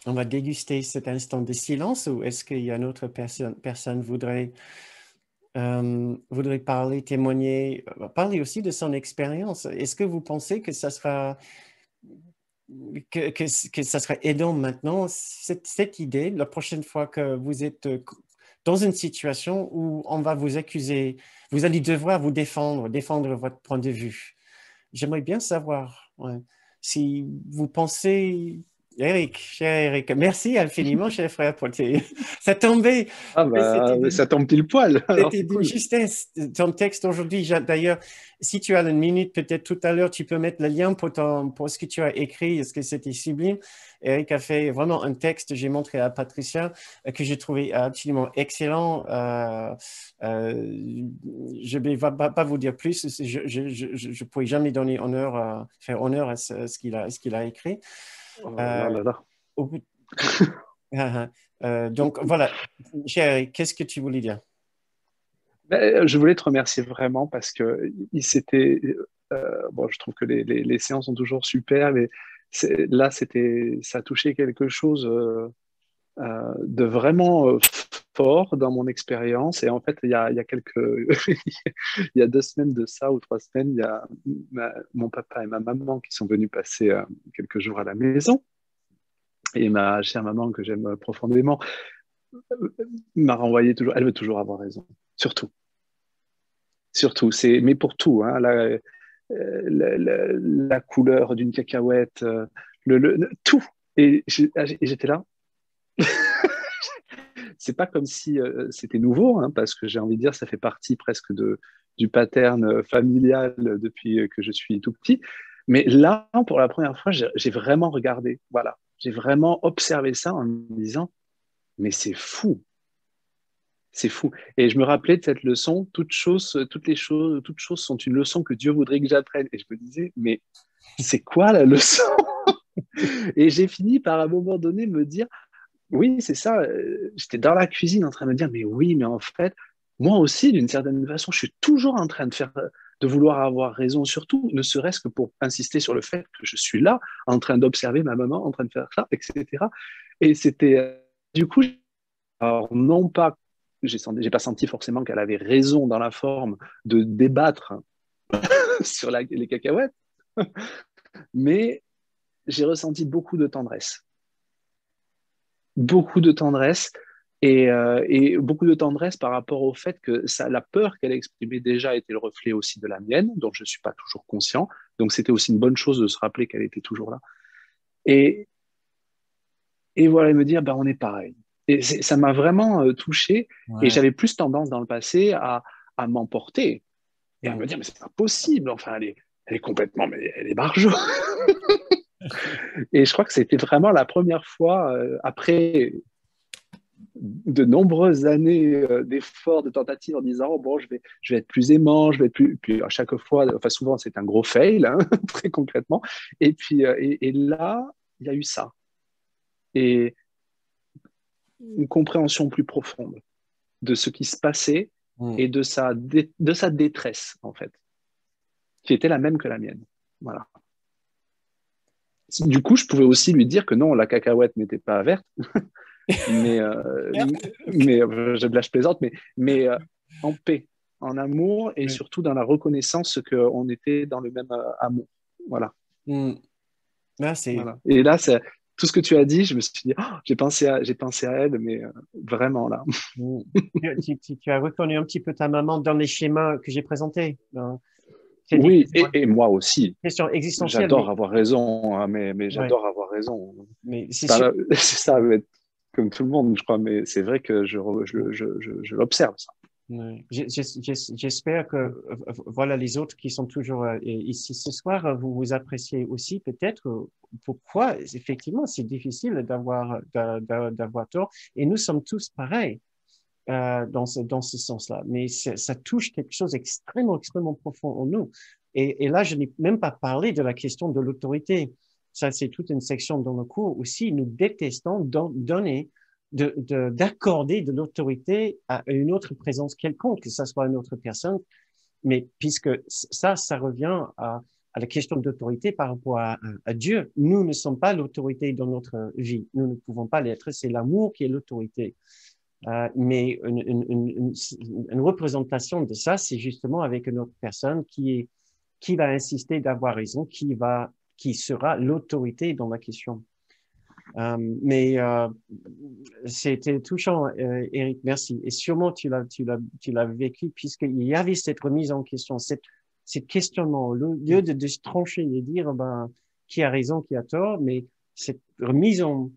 On va déguster cet instant de silence ou est-ce qu'il y a une autre personne voudrait parler, témoigner, parler aussi de son expérience. Est-ce que vous pensez que ça sera, que ça sera aidant maintenant, cette idée, la prochaine fois que vous êtes dans une situation où on va vous accuser, vous allez devoir vous défendre votre point de vue. J'aimerais bien savoir, ouais, si vous pensez Eric, cher Eric, merci infiniment, cher frère, pour tes... Ça tombait, Ah bah, ça tombe pile poil, alors c'était c'est d'une cool. justesse, ton texte aujourd'hui. D'ailleurs, si tu as une minute, peut-être tout à l'heure, tu peux mettre le lien pour ce que tu as écrit. Est-ce que c'était sublime? Eric a fait vraiment un texte, j'ai montré à Patricia, que j'ai trouvé absolument excellent. Je ne vais pas vous dire plus. Je ne pourrais jamais donner honneur, faire honneur à ce qu'il a écrit. Oh là Euh, là là. au bout- donc voilà, cher Eric, qu'est-ce que tu voulais dire? Ben, je voulais te remercier vraiment parce que il s'était, bon, je trouve que les séances sont toujours super, mais là, ça a touché quelque chose de vraiment fort dans mon expérience. Et en fait, il y a il y a 2 semaines de ça ou 3 semaines, il y a mon papa et ma maman qui sont venus passer quelques jours à la maison. Et ma chère maman, que j'aime profondément, m'a renvoyé toujours. Elle veut toujours avoir raison, surtout. Surtout, mais pour tout, hein, la couleur d'une cacahuète, tout. Et j'étais là. C'est pas comme si c'était nouveau, hein, parce que j'ai envie de dire, ça fait partie presque du pattern familial depuis que je suis tout petit. Mais là, pour la première fois, j'ai vraiment regardé. Voilà. J'ai vraiment observé ça en me disant, mais c'est fou. C'est fou. Et je me rappelais de cette leçon, toutes choses sont une leçon que Dieu voudrait que j'apprenne. Et je me disais, mais c'est quoi la leçon? Et j'ai fini par à un moment donné me dire, oui, c'est ça. J'étais dans la cuisine en train de me dire, mais oui, mais en fait, moi aussi, d'une certaine façon, je suis toujours en train de vouloir avoir raison, surtout, ne serait-ce que pour insister sur le fait que je suis là, en train d'observer ma maman, en train de faire ça, etc. Et c'était, du coup, alors non pas, j'ai pas senti forcément qu'elle avait raison dans la forme de débattre sur les cacahuètes, mais j'ai ressenti beaucoup de tendresse et beaucoup de tendresse par rapport au fait que la peur qu'elle exprimait déjà était le reflet aussi de la mienne, dont je ne suis pas toujours conscient. Donc c'était aussi une bonne chose de se rappeler qu'elle était toujours là. Et, et voilà, et me dire, bah, on est pareil. Et ça m'a vraiment touché. Et Ouais. j'avais plus tendance dans le passé à m'emporter et à Mm. me dire, mais c'est pas possible. Enfin, elle est complètement, mais elle est barjo. Et je crois que c'était vraiment la première fois, après de nombreuses années d'efforts, de tentatives en disant, oh, bon, je vais être plus aimant, je vais être plus. Puis à chaque fois, enfin souvent, c'est un gros fail, hein, très concrètement. Et puis, et là, il y a eu ça. Et une compréhension plus profonde de ce qui se passait Mm. et de sa détresse, en fait, qui était la même que la mienne. Voilà. Du coup, je pouvais aussi lui dire que non, la cacahuète n'était pas verte, mais, je plaisante, mais en paix, en amour et Ouais. surtout dans la reconnaissance qu'on était dans le même amour. Voilà, Mm. Ah, c'est voilà. Et là, tout ce que tu as dit, je me suis dit, oh, j'ai pensé à elle, mais vraiment là. Mm. Tu as reconnu un petit peu ta maman dans les schémas que j'ai présentés. C'est des Oui, et moi aussi. questions existentielles, J'adore avoir raison, hein, mais ouais, j'adore avoir raison. mais c'est C'est sûr. pas, c'est ça, mais comme tout le monde, je crois, mais c'est vrai que je l'observe, ça. Ouais. J'espère que voilà les autres qui sont toujours ici ce soir, vous vous appréciez aussi peut-être pourquoi effectivement c'est difficile d'avoir tort et nous sommes tous pareils dans ce sens-là, mais ça touche quelque chose extrêmement profond en nous. Et là, je n'ai même pas parlé de la question de l'autorité. Ça, c'est toute une section dans le cours aussi. Nous détestons donner d'accorder de l'autorité à une autre présence quelconque, que ce soit une autre personne, mais puisque ça revient à la question d'autorité par rapport à Dieu. Nous ne sommes pas l'autorité dans notre vie. Nous ne pouvons pas l'être. C'est l'amour qui est l'autorité. Mais une représentation de ça, c'est justement avec une autre personne qui va insister d'avoir raison, qui sera l'autorité dans la question. Mais c'était touchant, Eric, merci. Et sûrement tu l'as vécu puisqu'il y avait cette remise en question, cette questionnement, au lieu de se trancher et dire ben qui a raison, qui a tort, mais cette remise en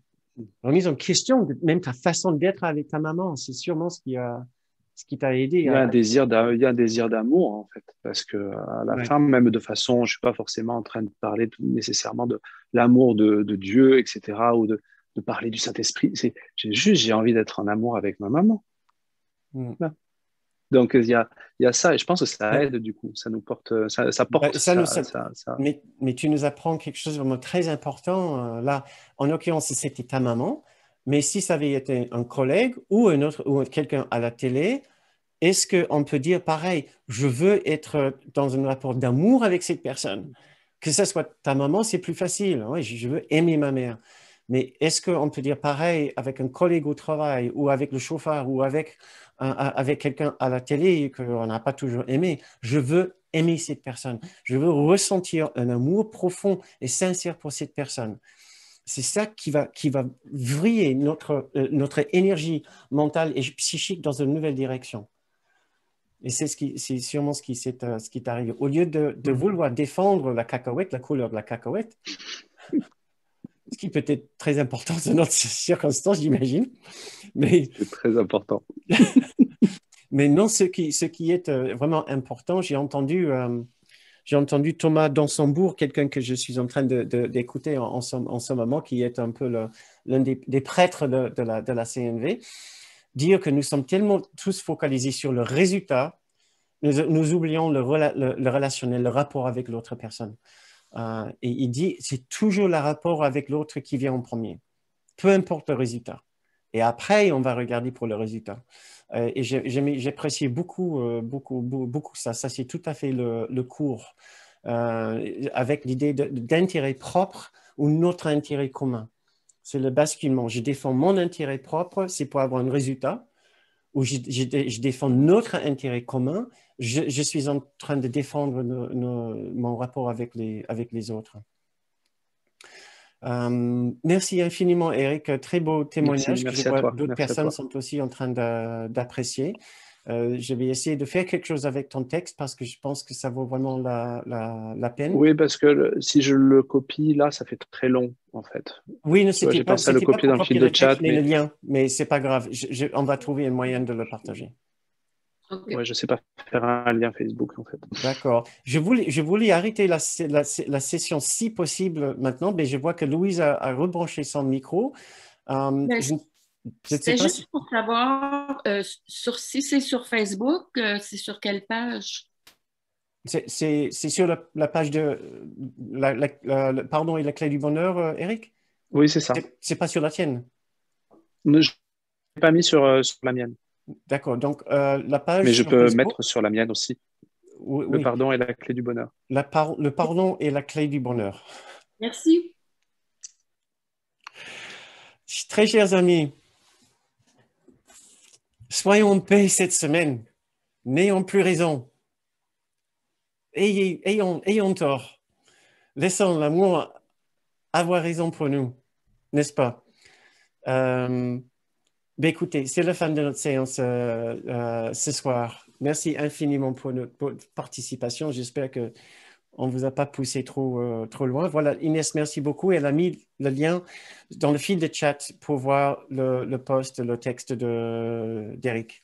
question, même ta façon d'être avec ta maman. C'est sûrement ce qui t'a aidé. Il y a un désir il y a un désir d'amour, en fait, parce que à la Ouais. fin, même de façon, je suis pas forcément en train de parler nécessairement de l'amour de Dieu, etc., ou de parler du Saint-Esprit. J'ai envie d'être en amour avec ma maman. Mm. Voilà. Donc, il y a ça, et je pense que ça Ouais. aide, du coup. Ça nous porte, ça porte, Mais tu nous apprends quelque chose de vraiment très important. Là, en l'occurrence, c'était ta maman, mais si ça avait été un collègue ou un autre, ou quelqu'un à la télé, est-ce qu'on peut dire pareil, je veux être dans un rapport d'amour avec cette personne? Que ce soit ta maman, c'est plus facile. Oui, je veux aimer ma mère. Mais est-ce qu'on peut dire pareil avec un collègue au travail ou avec le chauffeur ou avec quelqu'un à la télé qu'on n'a pas toujours aimé? Je veux aimer cette personne. Je veux ressentir un amour profond et sincère pour cette personne. C'est ça qui va vriller notre énergie mentale et psychique dans une nouvelle direction. Et c'est sûrement ce qui t'est arrivé. Au lieu de vouloir défendre la cacahuète, la couleur de la cacahuète, ce qui peut être très important dans notre circonstance, j'imagine. c'est très important. Mais non, ce qui est vraiment important, j'ai entendu Thomas Dansembourg, quelqu'un que je suis en train d'écouter en ce moment, qui est un peu l'un des prêtres de la CNV, dire que nous sommes tellement tous focalisés sur le résultat, nous oublions le relationnel, le rapport avec l'autre personne. Et il dit, c'est toujours le rapport avec l'autre qui vient en premier, peu importe le résultat. Et après, on va regarder pour le résultat. Et j'apprécie beaucoup ça. Ça, c'est tout à fait le cours, avec l'idée d'intérêt propre ou notre intérêt commun. C'est le basculement. Je défends mon intérêt propre, c'est pour avoir un résultat, ou je défends notre intérêt commun. Je suis en train de défendre mon rapport avec les autres. Merci infiniment, Eric. Très beau témoignage que je vois d'autres personnes sont aussi en train d'apprécier. Je vais essayer de faire quelque chose avec ton texte parce que je pense que ça vaut vraiment la peine. Oui, parce que si je le copie, là, ça fait très long, en fait. Oui, c'était pas pensé à le copier dans le fil de chat. Le lien, mais c'est pas grave. On va trouver un moyen de le partager. Okay. Ouais, je sais pas faire un lien Facebook, en fait. D'accord. Je voulais arrêter la session si possible maintenant, mais je vois que Louise a rebranché son micro. C'est juste pour savoir si c'est sur Facebook, c'est sur quelle page? C'est sur la page de Pardon et la clé du bonheur, Eric? Oui, c'est ça. C'est pas sur la tienne? Je ne l'ai pas mis sur la mienne. D'accord. Donc, la page. Mais je peux mettre sur la mienne aussi. Oui, le pardon et la clé du bonheur. Le pardon et la clé du bonheur. Merci. Très chers amis, soyons en paix cette semaine. N'ayons plus raison. Ayons tort. Laissons l'amour avoir raison pour nous, n'est-ce pas? Écoutez, c'est la fin de notre séance ce soir. Merci infiniment pour votre participation. J'espère qu'on ne vous a pas poussé trop loin. Voilà, Inès, merci beaucoup. Elle a mis le lien dans le fil de chat pour voir le post, le texte d'Eric.